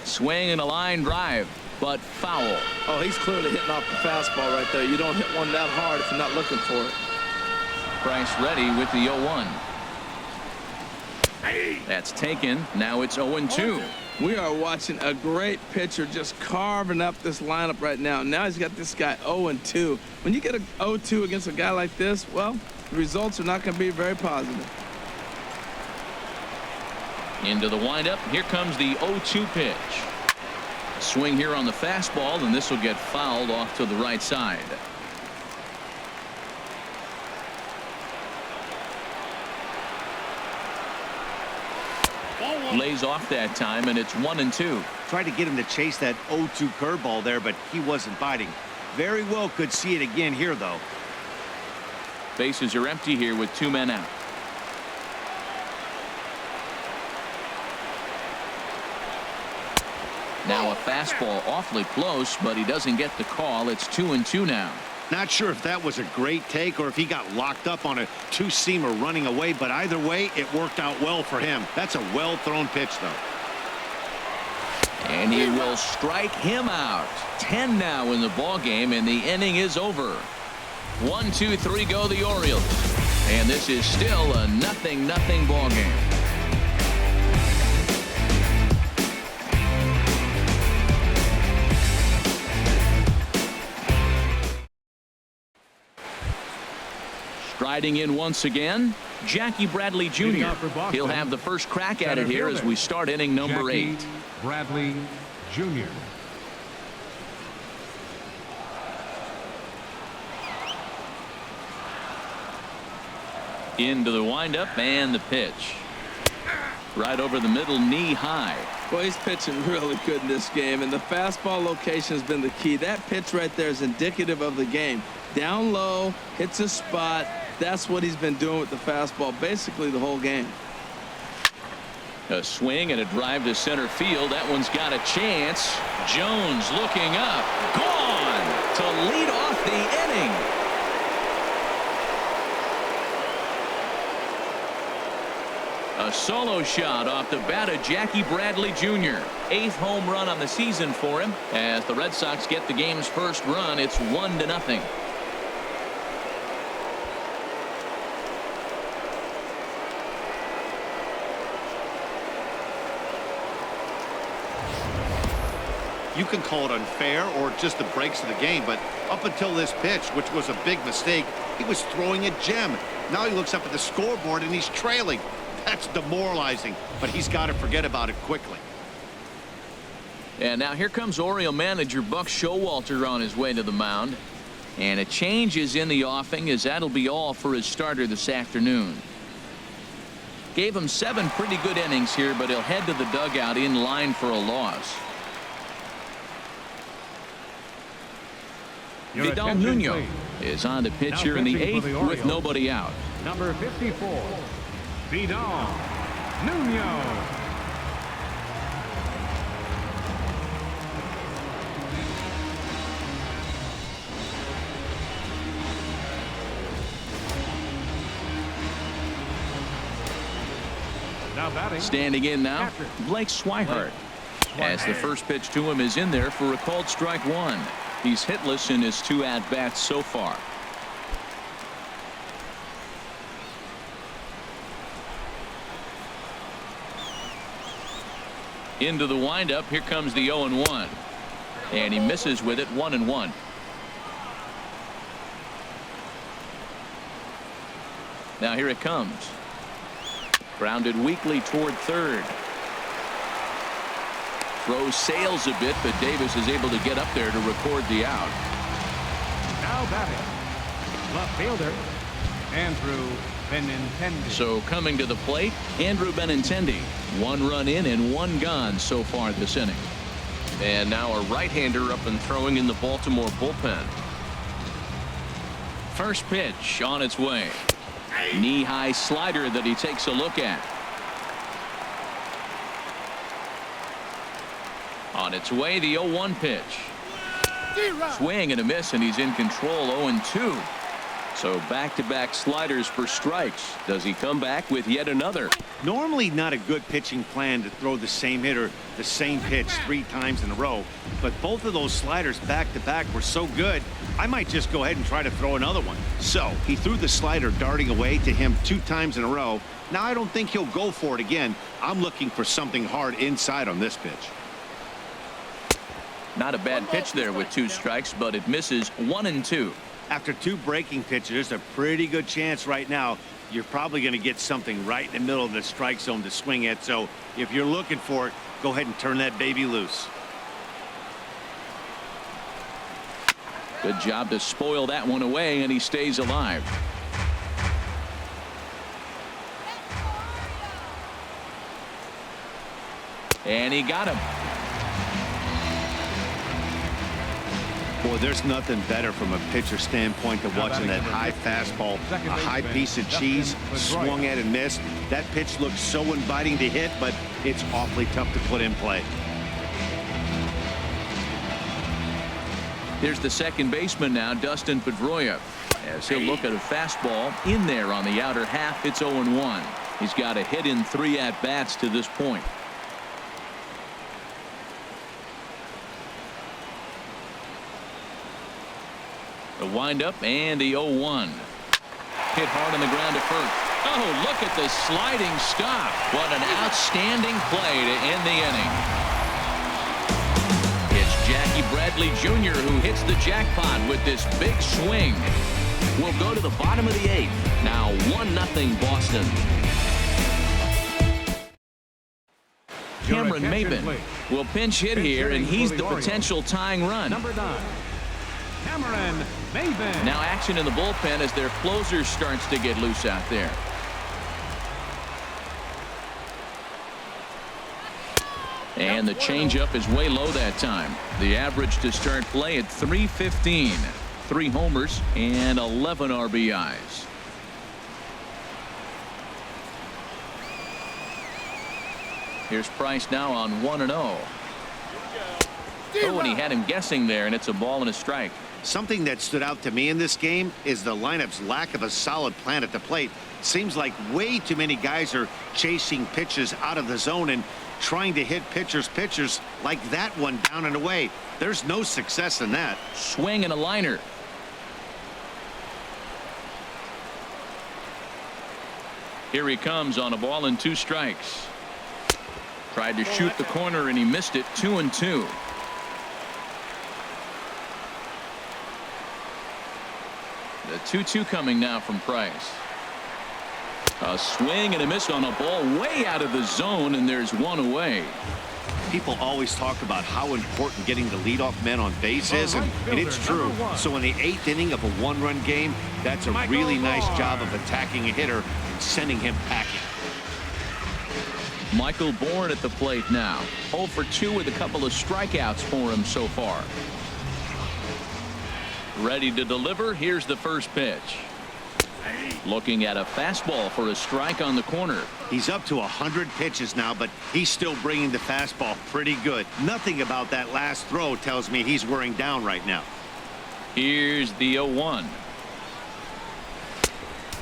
Swing and a line drive, but foul. Oh, he's clearly hitting off the fastball right there. You don't hit one that hard if you're not looking for it. Price ready with the 0-1. That's taken. Now it's 0-2. We are watching a great pitcher just carving up this lineup right now. Now he's got this guy 0-2. When you get a 0-2 against a guy like this, well, the results are not going to be very positive. Into the windup. Here comes the 0-2 pitch. A swing here on the fastball, and this will get fouled off to the right side. Lays off that time, and it's 1-2. Tried to get him to chase that 0-2 curveball there, but he wasn't biting. Very well could see it again here, though. Bases are empty here with 2 men out. Now a fastball awfully close, but he doesn't get the call. It's 2-2 now. Not sure if that was a great take or if he got locked up on a 2-seamer running away, but either way, it worked out well for him. That's a well-thrown pitch, though. And he will strike him out. 10 now in the ball game, and the inning is over. 1, 2, 3 go the Orioles. And this is still a 0-0 ball game. Striding in once again, Jackie Bradley Jr. He'll have the first crack at it here as we start inning number 8. Bradley Jr. Into the windup and the pitch. Right over the middle, knee high. Well, he's pitching really good in this game, and the fastball location has been the key. That pitch right there is indicative of the game. Down low, hits a spot. That's what he's been doing with the fastball basically the whole game. A swing and a drive to center field. That one's got a chance. Jones looking up. Gone to lead off the inning. A solo shot off the bat of Jackie Bradley Jr. 8th home run on the season for him. As the Red Sox get the game's first run, it's 1-0. You can call it unfair or just the breaks of the game, but up until this pitch, which was a big mistake, he was throwing a gem. Now he looks up at the scoreboard and he's trailing. That's demoralizing, but he's got to forget about it quickly. And now here comes Oriole manager Buck Showalter on his way to the mound. And a change is in the offing, as that'll be all for his starter this afternoon. Gave him 7 pretty good innings here, but he'll head to the dugout in line for a loss. Vidal Nuno is on the pitch here in the 8th with nobody out. Number 54, BAL Nuno. Now batting. Standing in now, Catcher. Blake Swihart. As the first pitch to him is in there for a called strike one. He's hitless in his 2 at-bats so far. Into the windup. Here comes the 0-1. And he misses with it, 1-1. Now here it comes. Grounded weakly toward third. Throw sails a bit, but Davis is able to get up there to record the out. Now batting, left fielder, Andrew Benintendi. So coming to the plate, Andrew Benintendi. 1 run in and 1 gone so far this inning. And now a right-hander up and throwing in the Baltimore bullpen. First pitch on its way. Knee-high slider that he takes a look at. On its way, the 0-1 pitch. Swing and a miss, and he's in control. 0-2. So back-to-back sliders for strikes. Does he come back with yet another? Normally not a good pitching plan to throw the same hitter the same pitch 3 times in a row, but both of those sliders back to back were so good I might just go ahead and try to throw another one. So he threw the slider darting away to him 2 times in a row. Now I don't think he'll go for it again. I'm looking for something hard inside on this pitch. Not a bad pitch there with 2 strikes, but it misses. 1-2. After 2 breaking pitches, there's a pretty good chance right now you're probably going to get something right in the middle of the strike zone to swing at. So if you're looking for it, go ahead and turn that baby loose. Good job to spoil that one away, and he stays alive. And he got him. Boy, there's nothing better from a pitcher standpoint than watching that high fastball, a high piece of cheese, swung at and missed. That pitch looks so inviting to hit, but it's awfully tough to put in play. Here's the second baseman now, Dustin Pedroia. As he'll look at a fastball in there on the outer half, it's 0-1. He's got a hit in 3 at-bats to this point. The windup and the 0-1. Hit hard on the ground to first. Oh, look at the sliding stop. What an outstanding play to end the inning. It's Jackie Bradley Jr. who hits the jackpot with this big swing. We'll go to the bottom of the 8th. Now 1-0 Boston. Cameron Maben will pinch hit here, and he's the potential tying run. Number 9, Cameron Maben. Now action in the bullpen as their closer starts to get loose out there. And the changeup is way low that time. The average to start play at 315. 3 homers and 11 RBIs. Here's Price now on 1-0. Oh, and he had him guessing there, and it's a ball and a strike. Something that stood out to me in this game is the lineup's lack of a solid plan at the plate. Seems like way too many guys are chasing pitches out of the zone and trying to hit pitchers like that one down and away. There's no success in that. Swing and a liner. Here he comes on a ball and 2 strikes. Tried to shoot the corner and he missed it. 2-2. The 2-2 coming now from Price. A swing and a miss on a ball way out of the zone, and there's 1 away. People always talk about how important getting the leadoff man on base is, and it's true. So in the 8th inning of a 1-run game, that's a really nice job of attacking a hitter and sending him packing. Michael Bourne at the plate now. 0 for 2 with a couple of strikeouts for him so far. Ready to deliver. Here's the first pitch. Looking at a fastball for a strike on the corner. He's up to 100 pitches now, but he's still bringing the fastball pretty good. Nothing about that last throw tells me he's wearing down right now. Here's the 0-1.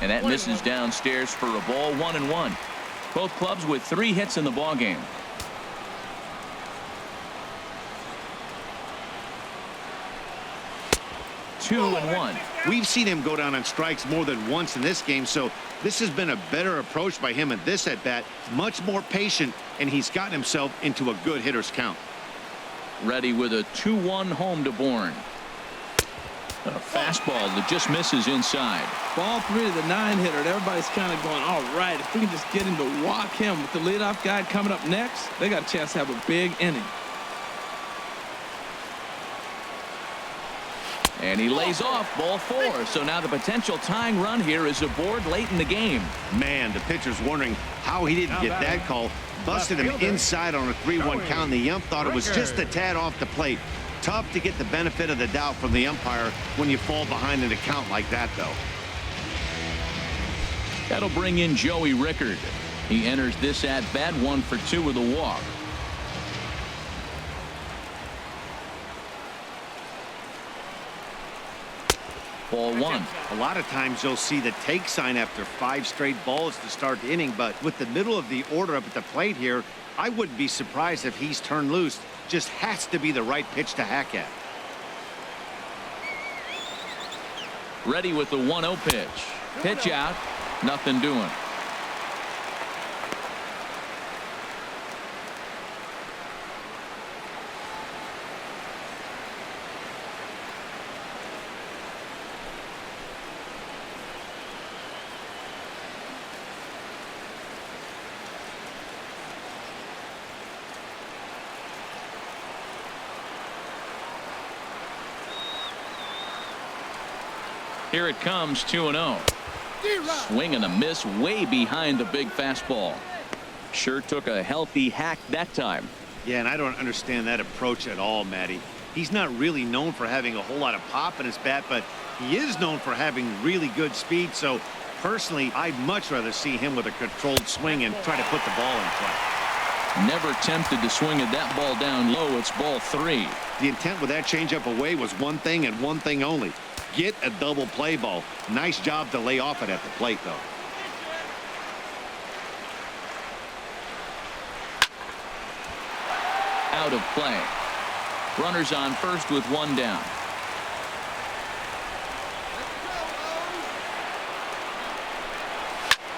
And that misses downstairs for a ball, 1-1. Both clubs with 3 hits in the ballgame. Two and 1. We've seen him go down on strikes more than once in this game, so this has been a better approach by him at this at-bat. Much more patient, and he's gotten himself into a good hitter's count. Ready with a 2-1 home to Bourne. A fastball that just misses inside. Ball 3 to the 9-hitter, and everybody's kind of going, all right, if we can just get him to walk him with the leadoff guy coming up next, they got a chance to have a big inning. And he lays off ball 4. So now the potential tying run here is aboard late in the game. Man, the pitcher's wondering how he didn't get that call. Busted him inside on a 3-1 count. The ump thought it was just a tad off the plate. Tough to get the benefit of the doubt from the umpire when you fall behind in a count like that, though. That'll bring in Joey Rickard. He enters this at-bat 1 for 2 with a walk. Ball 1. A lot of times you'll see the take sign after 5 straight balls to start the inning, but with the middle of the order up at the plate here, I wouldn't be surprised if he's turned loose. Just has to be the right pitch to hack at. Ready with the 1-0 pitch. Pitch out. Nothing doing. Here it comes, 2-0. Swing and a miss way behind the big fastball. Sure took a healthy hack that time. Yeah, and I don't understand that approach at all, Matty. He's not really known for having a whole lot of pop in his bat, but he is known for having really good speed. So personally, I'd much rather see him with a controlled swing and try to put the ball in play. Never tempted to swing at that ball down low. It's ball 3. The intent with that changeup away was one thing and one thing only. Get a double play ball. Nice job to lay off it at the plate, though. Out of play. Runners on first with 1 down.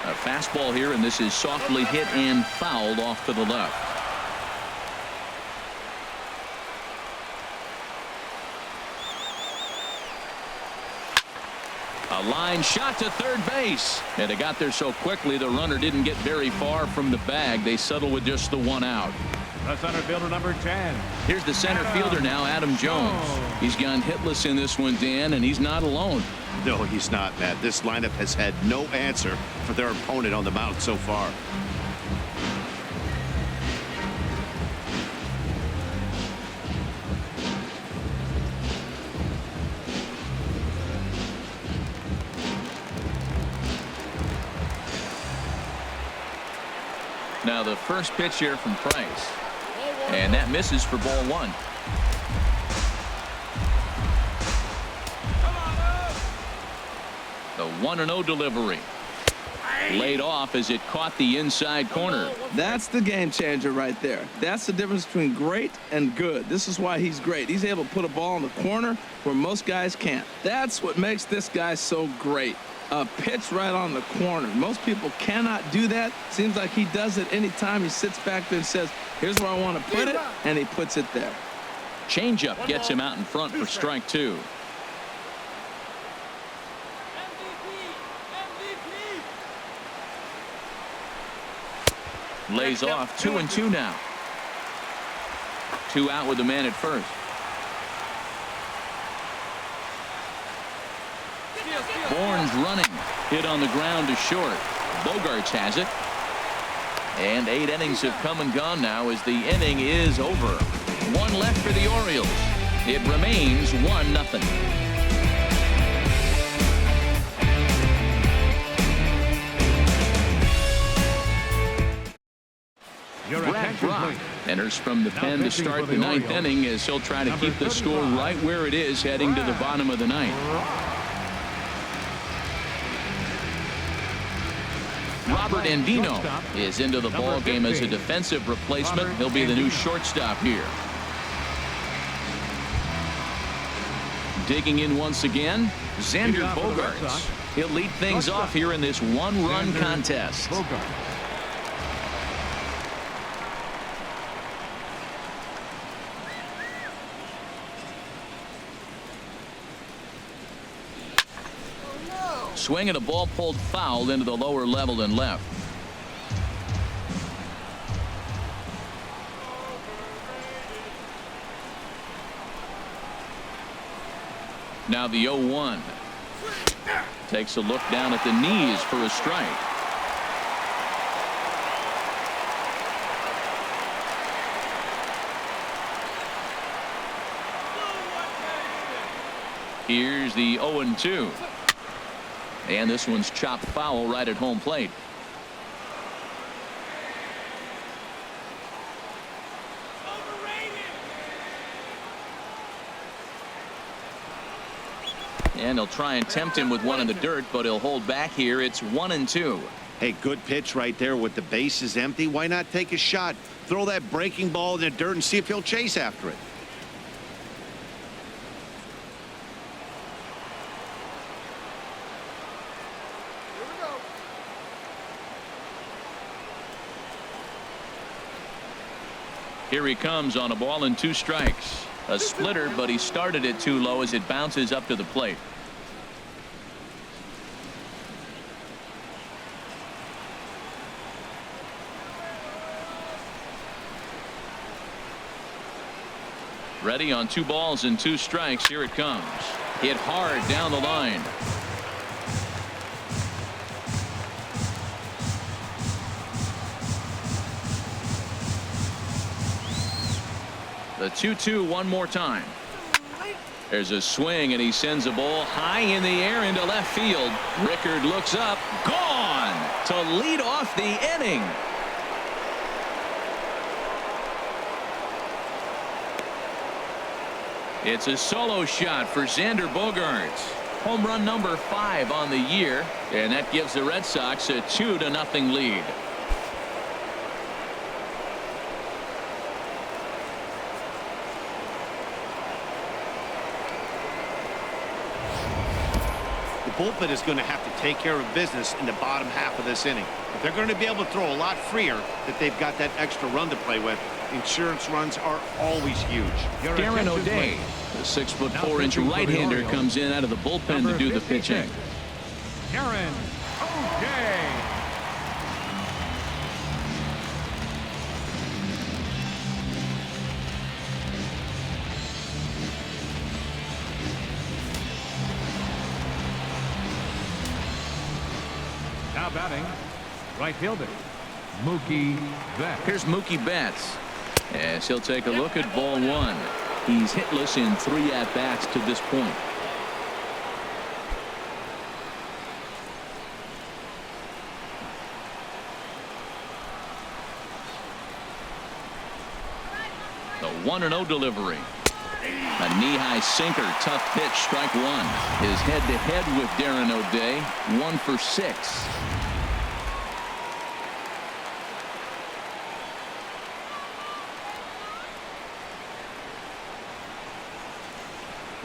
A fastball here, and this is softly hit and fouled off to the left. A line shot to third base, and it got there so quickly the runner didn't get very far from the bag. They settle with just the 1 out. The center fielder, number 10. Here's the center fielder now, Adam Jones. He's gone hitless in this one, Dan, and he's not alone. No, he's not, Matt. This lineup has had no answer for their opponent on the mound so far. Now the first pitch here from Price. And that misses for ball 1. The 1-0 delivery. Laid off as it caught the inside corner. That's the game changer right there. That's the difference between great and good. This is why he's great. He's able to put a ball in the corner where most guys can't. That's what makes this guy so great. A pitch right on the corner. Most people cannot do that. Seems like he does it anytime he sits back there and says, here's where I want to put it, and he puts it there. Changeup gets him out in front for strike 2. Lays off 2-2 now. 2 out with the man at first. Bourne's running. Hit on the ground to short. Bogarts has it. And 8 innings have come and gone now as the inning is over. 1 left for the Orioles. It remains 1-0. Your Brad attention, Brock please. enters from the Now pen to pitching start for the the ninth Orioles, inning as he'll try to number keep the score 35, right where it is heading to the Brad bottom of the ninth. Robert Andino is into the ball game as a defensive replacement. He'll be the new shortstop here. Digging in once again, Xander Bogaerts. He'll lead things off here in this one-run contest. Swing and a ball pulled foul into the lower level and left. Now the 0-1. Takes a look down at the knees for a strike. Here's the 0-2. And this one's chopped foul right at home plate. And he'll try and tempt him with one in the dirt, but he'll hold back here. It's 1-2. Hey, good pitch right there with the bases empty. Why not take a shot? Throw that breaking ball in the dirt and see if he'll chase after it. Here he comes on a ball and 2 strikes. A splitter, but he started it too low as it bounces up to the plate. Ready on 2 balls and 2 strikes. Here it comes. Hit hard down the line. The 2-2 one more time. There's a swing and he sends a ball high in the air into left field. Rickard looks up, gone to lead off the inning. It's a solo shot for Xander Bogaerts. Home run number 5 on the year, and that gives the Red Sox a 2-0 lead. The bullpen is going to have to take care of business in the bottom half of this inning. If they're going to be able to throw a lot freer, that they've got that extra run to play with, insurance runs are always huge. Darren O'Day, the 6'4" right-hander, comes in out of the bullpen to do the pitching. Darren O'Day. Now batting, right fielder, Mookie Betts. Here's Mookie Betts as he'll take a look at ball 1. He's hitless in 3 at-bats to this point. The 1-0 delivery. A knee-high sinker, tough pitch, strike 1. His head-to-head with Darren O'Day, 1 for 6.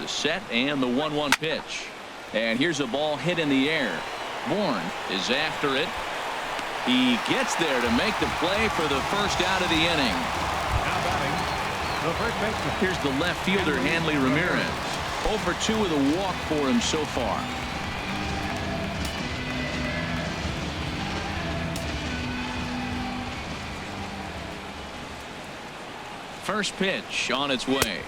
The set and the 1-1 pitch. And here's a ball hit in the air. Bourne is after it. He gets there to make the play for the first out of the inning. Now batting, the first baseman. Here's the left fielder, Hanley Ramirez. 0 for 2 with a walk for him so far. First pitch on its way.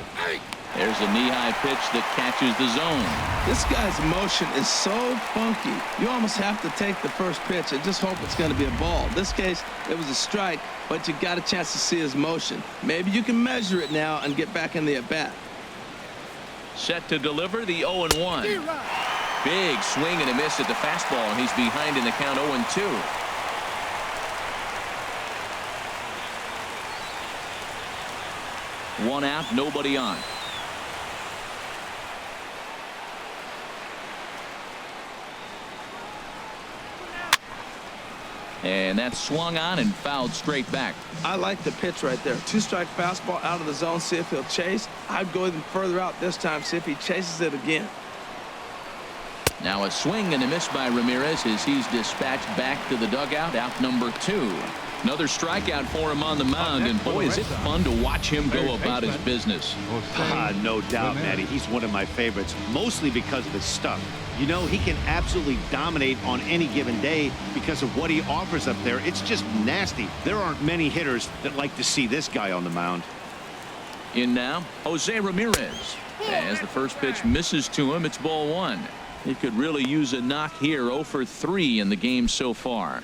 There's a knee-high pitch that catches the zone. This guy's motion is so funky. You almost have to take the first pitch and just hope it's going to be a ball. In this case, it was a strike, but you got a chance to see his motion. Maybe you can measure it now and get back in the at-bat. Set to deliver the 0-1. Big swing and a miss at the fastball, and he's behind in the count 0-2. 1 out, nobody on. And that's swung on and fouled straight back. I like the pitch right there. 2-strike fastball out of the zone, see if he'll chase. I'd go even further out this time, see if he chases it again. Now a swing and a miss by Ramirez as he's dispatched back to the dugout, out number 2. Another strikeout for him on the mound, and boy, is it fun to watch him go about his business. No doubt, Matty. He's one of my favorites, mostly because of his stuff. You know, he can absolutely dominate on any given day because of what he offers up there. It's just nasty. There aren't many hitters that like to see this guy on the mound. In now, Jose Ramirez. As the first pitch misses to him, it's ball 1. He could really use a knock here. 0 for 3 in the game so far.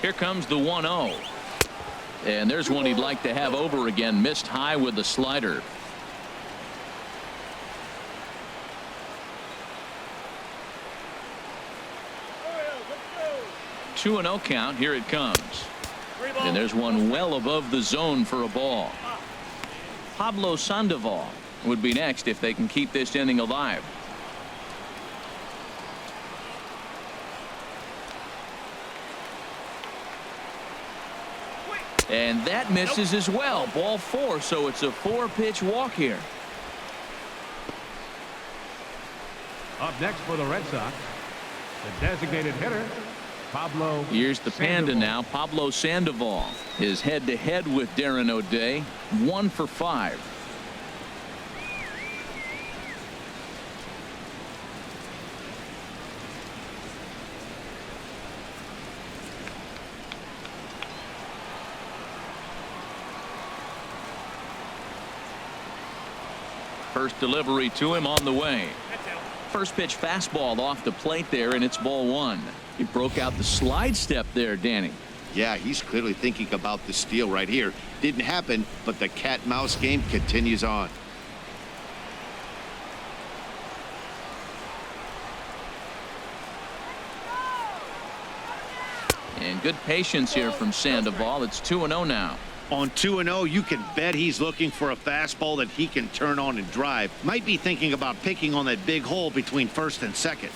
Here comes the 1-0. And there's one he'd like to have over again. Missed high with the slider. Let's go. 2-0 count. Here it comes. And there's one well above the zone for a ball. Pablo Sandoval would be next if they can keep this inning alive. And that misses as well. Ball 4, so it's a 4-pitch walk here. Up next for the Red Sox, the designated hitter, Pablo. Here's the Panda Sandoval. now, Pablo Sandoval. His head-to-head with Darren O'Day, 1 for 5. First delivery to him on the way. First pitch fastball off the plate there, and it's ball 1. He broke out the slide step there, Danny. Yeah, he's clearly thinking about the steal right here. Didn't happen, but the cat-mouse game continues on. And good patience here from Sandoval. It's 2-0 now. On 2-0, you can bet he's looking for a fastball that he can turn on and drive. Might be thinking about picking on that big hole between first and second.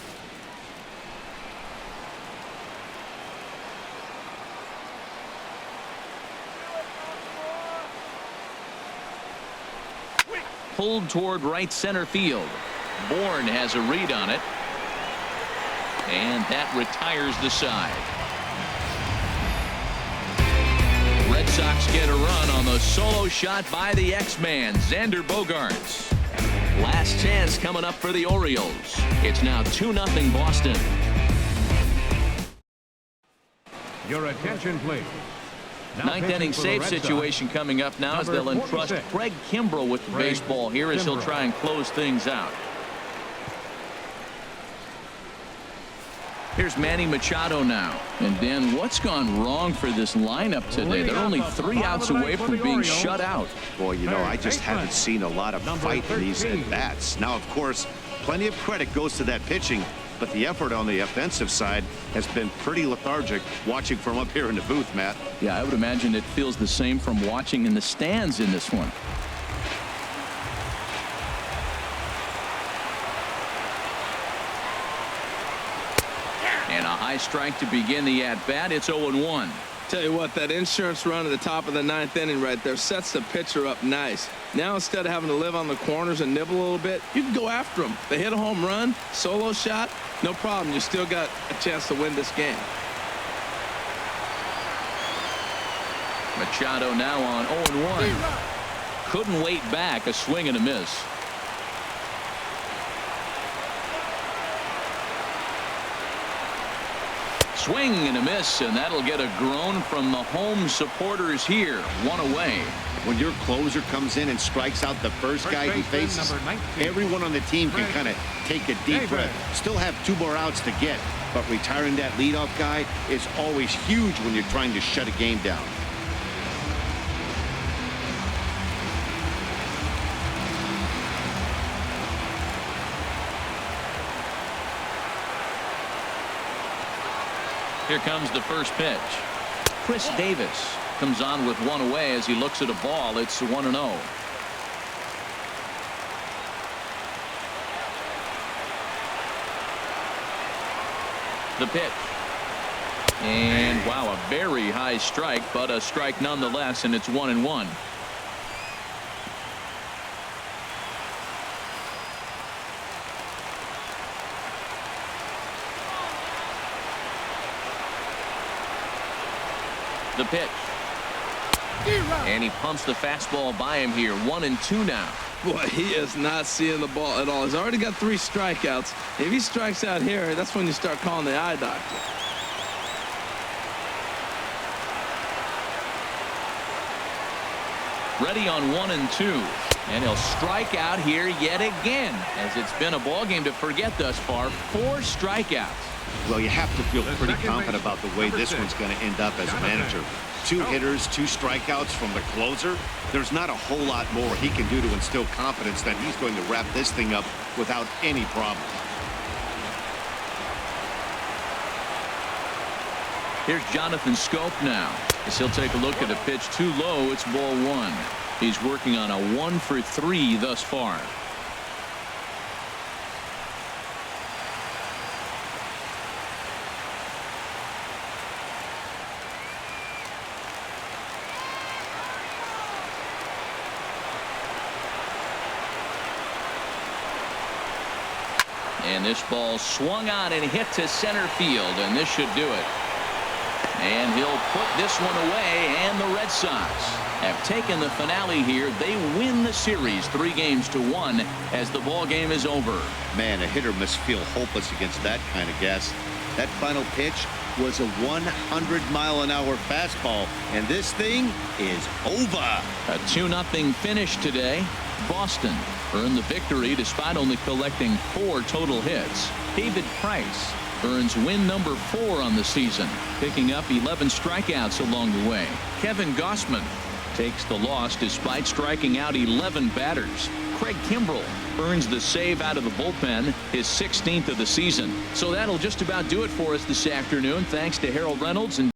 Pulled toward right center field. Bourne has a read on it. And that retires the side. Red Sox get a run on the solo shot by the X-Man, Xander Bogaerts. Last chance coming up for the Orioles. It's now 2-0 Boston. Your attention, please. Now Ninth pitching inning for the save Red Sox, situation coming up now as number they'll entrust 46. Craig Kimbrell with the Craig baseball here as he'll Kimbrell. try and close things out. Here's Manny Machado now. And Dan, what's gone wrong for this lineup today? They're only 3 outs away from being shut out. Boy, you know, I just Baseman, haven't seen a lot of number fight in these 13. at-bats. Now, of course, plenty of credit goes to that pitching, but the effort on the offensive side has been pretty lethargic watching from up here in the booth, Matt. Yeah, I would imagine it feels the same from watching in the stands in this one. And a high strike to begin the at-bat. It's 0-1. Tell you what, that insurance run at the top of the 9th inning right there sets the pitcher up nice. Now instead of having to live on the corners and nibble a little bit, you can go after them. They hit a home run, solo shot, no problem. You still got a chance to win this game. Machado now on 0-1. Couldn't wait back. A swing and a miss. Swing and a miss, and that'll get a groan from the home supporters here. 1 away. When your closer comes in and strikes out the first guy he baseman, faces, number 19. everyone on the team can Craig kind of take a deep David. breath. Still have 2 more outs to get, but retiring that leadoff guy is always huge when you're trying to shut a game down. Here comes the first pitch. Chris Davis comes on with one away as he looks at a ball. It's 1-0. The pitch. And wow, a very high strike, but a strike nonetheless, and it's 1-1. The pitch. And he pumps the fastball by him here. 1-2 now. Boy, he is not seeing the ball at all. He's already got 3 strikeouts. If he strikes out here, that's when you start calling the eye doctor. Ready on 1-2. And he'll strike out here yet again, as it's been a ball game to forget thus far. 4 strikeouts. Well, you have to feel pretty confident about the way this one's going to end up as a manager. 2 hitters, 2 strikeouts from the closer. There's not a whole lot more he can do to instill confidence that he's going to wrap this thing up without any problem. Here's Jonathan Scope now, as he'll take a look at a pitch too low. It's ball 1. He's working on a 1-for-3 thus far. And this ball swung on and hit to center field, and this should do it. And he'll put this one away, and the Red Sox have taken the finale here. They win the series 3-1 as the ball game is over. Man, a hitter must feel hopeless against that kind of gas. That final pitch was a 100-mile-an-hour fastball, and this thing is over. A 2-0 finish today. Boston earned the victory despite only collecting 4 total hits. David Price earns win number 4 on the season, picking up 11 strikeouts along the way. Kevin Gossman takes the loss despite striking out 11 batters. Craig Kimbrell earns the save out of the bullpen, his 16th of the season. So that'll just about do it for us this afternoon. Thanks to Harold Reynolds and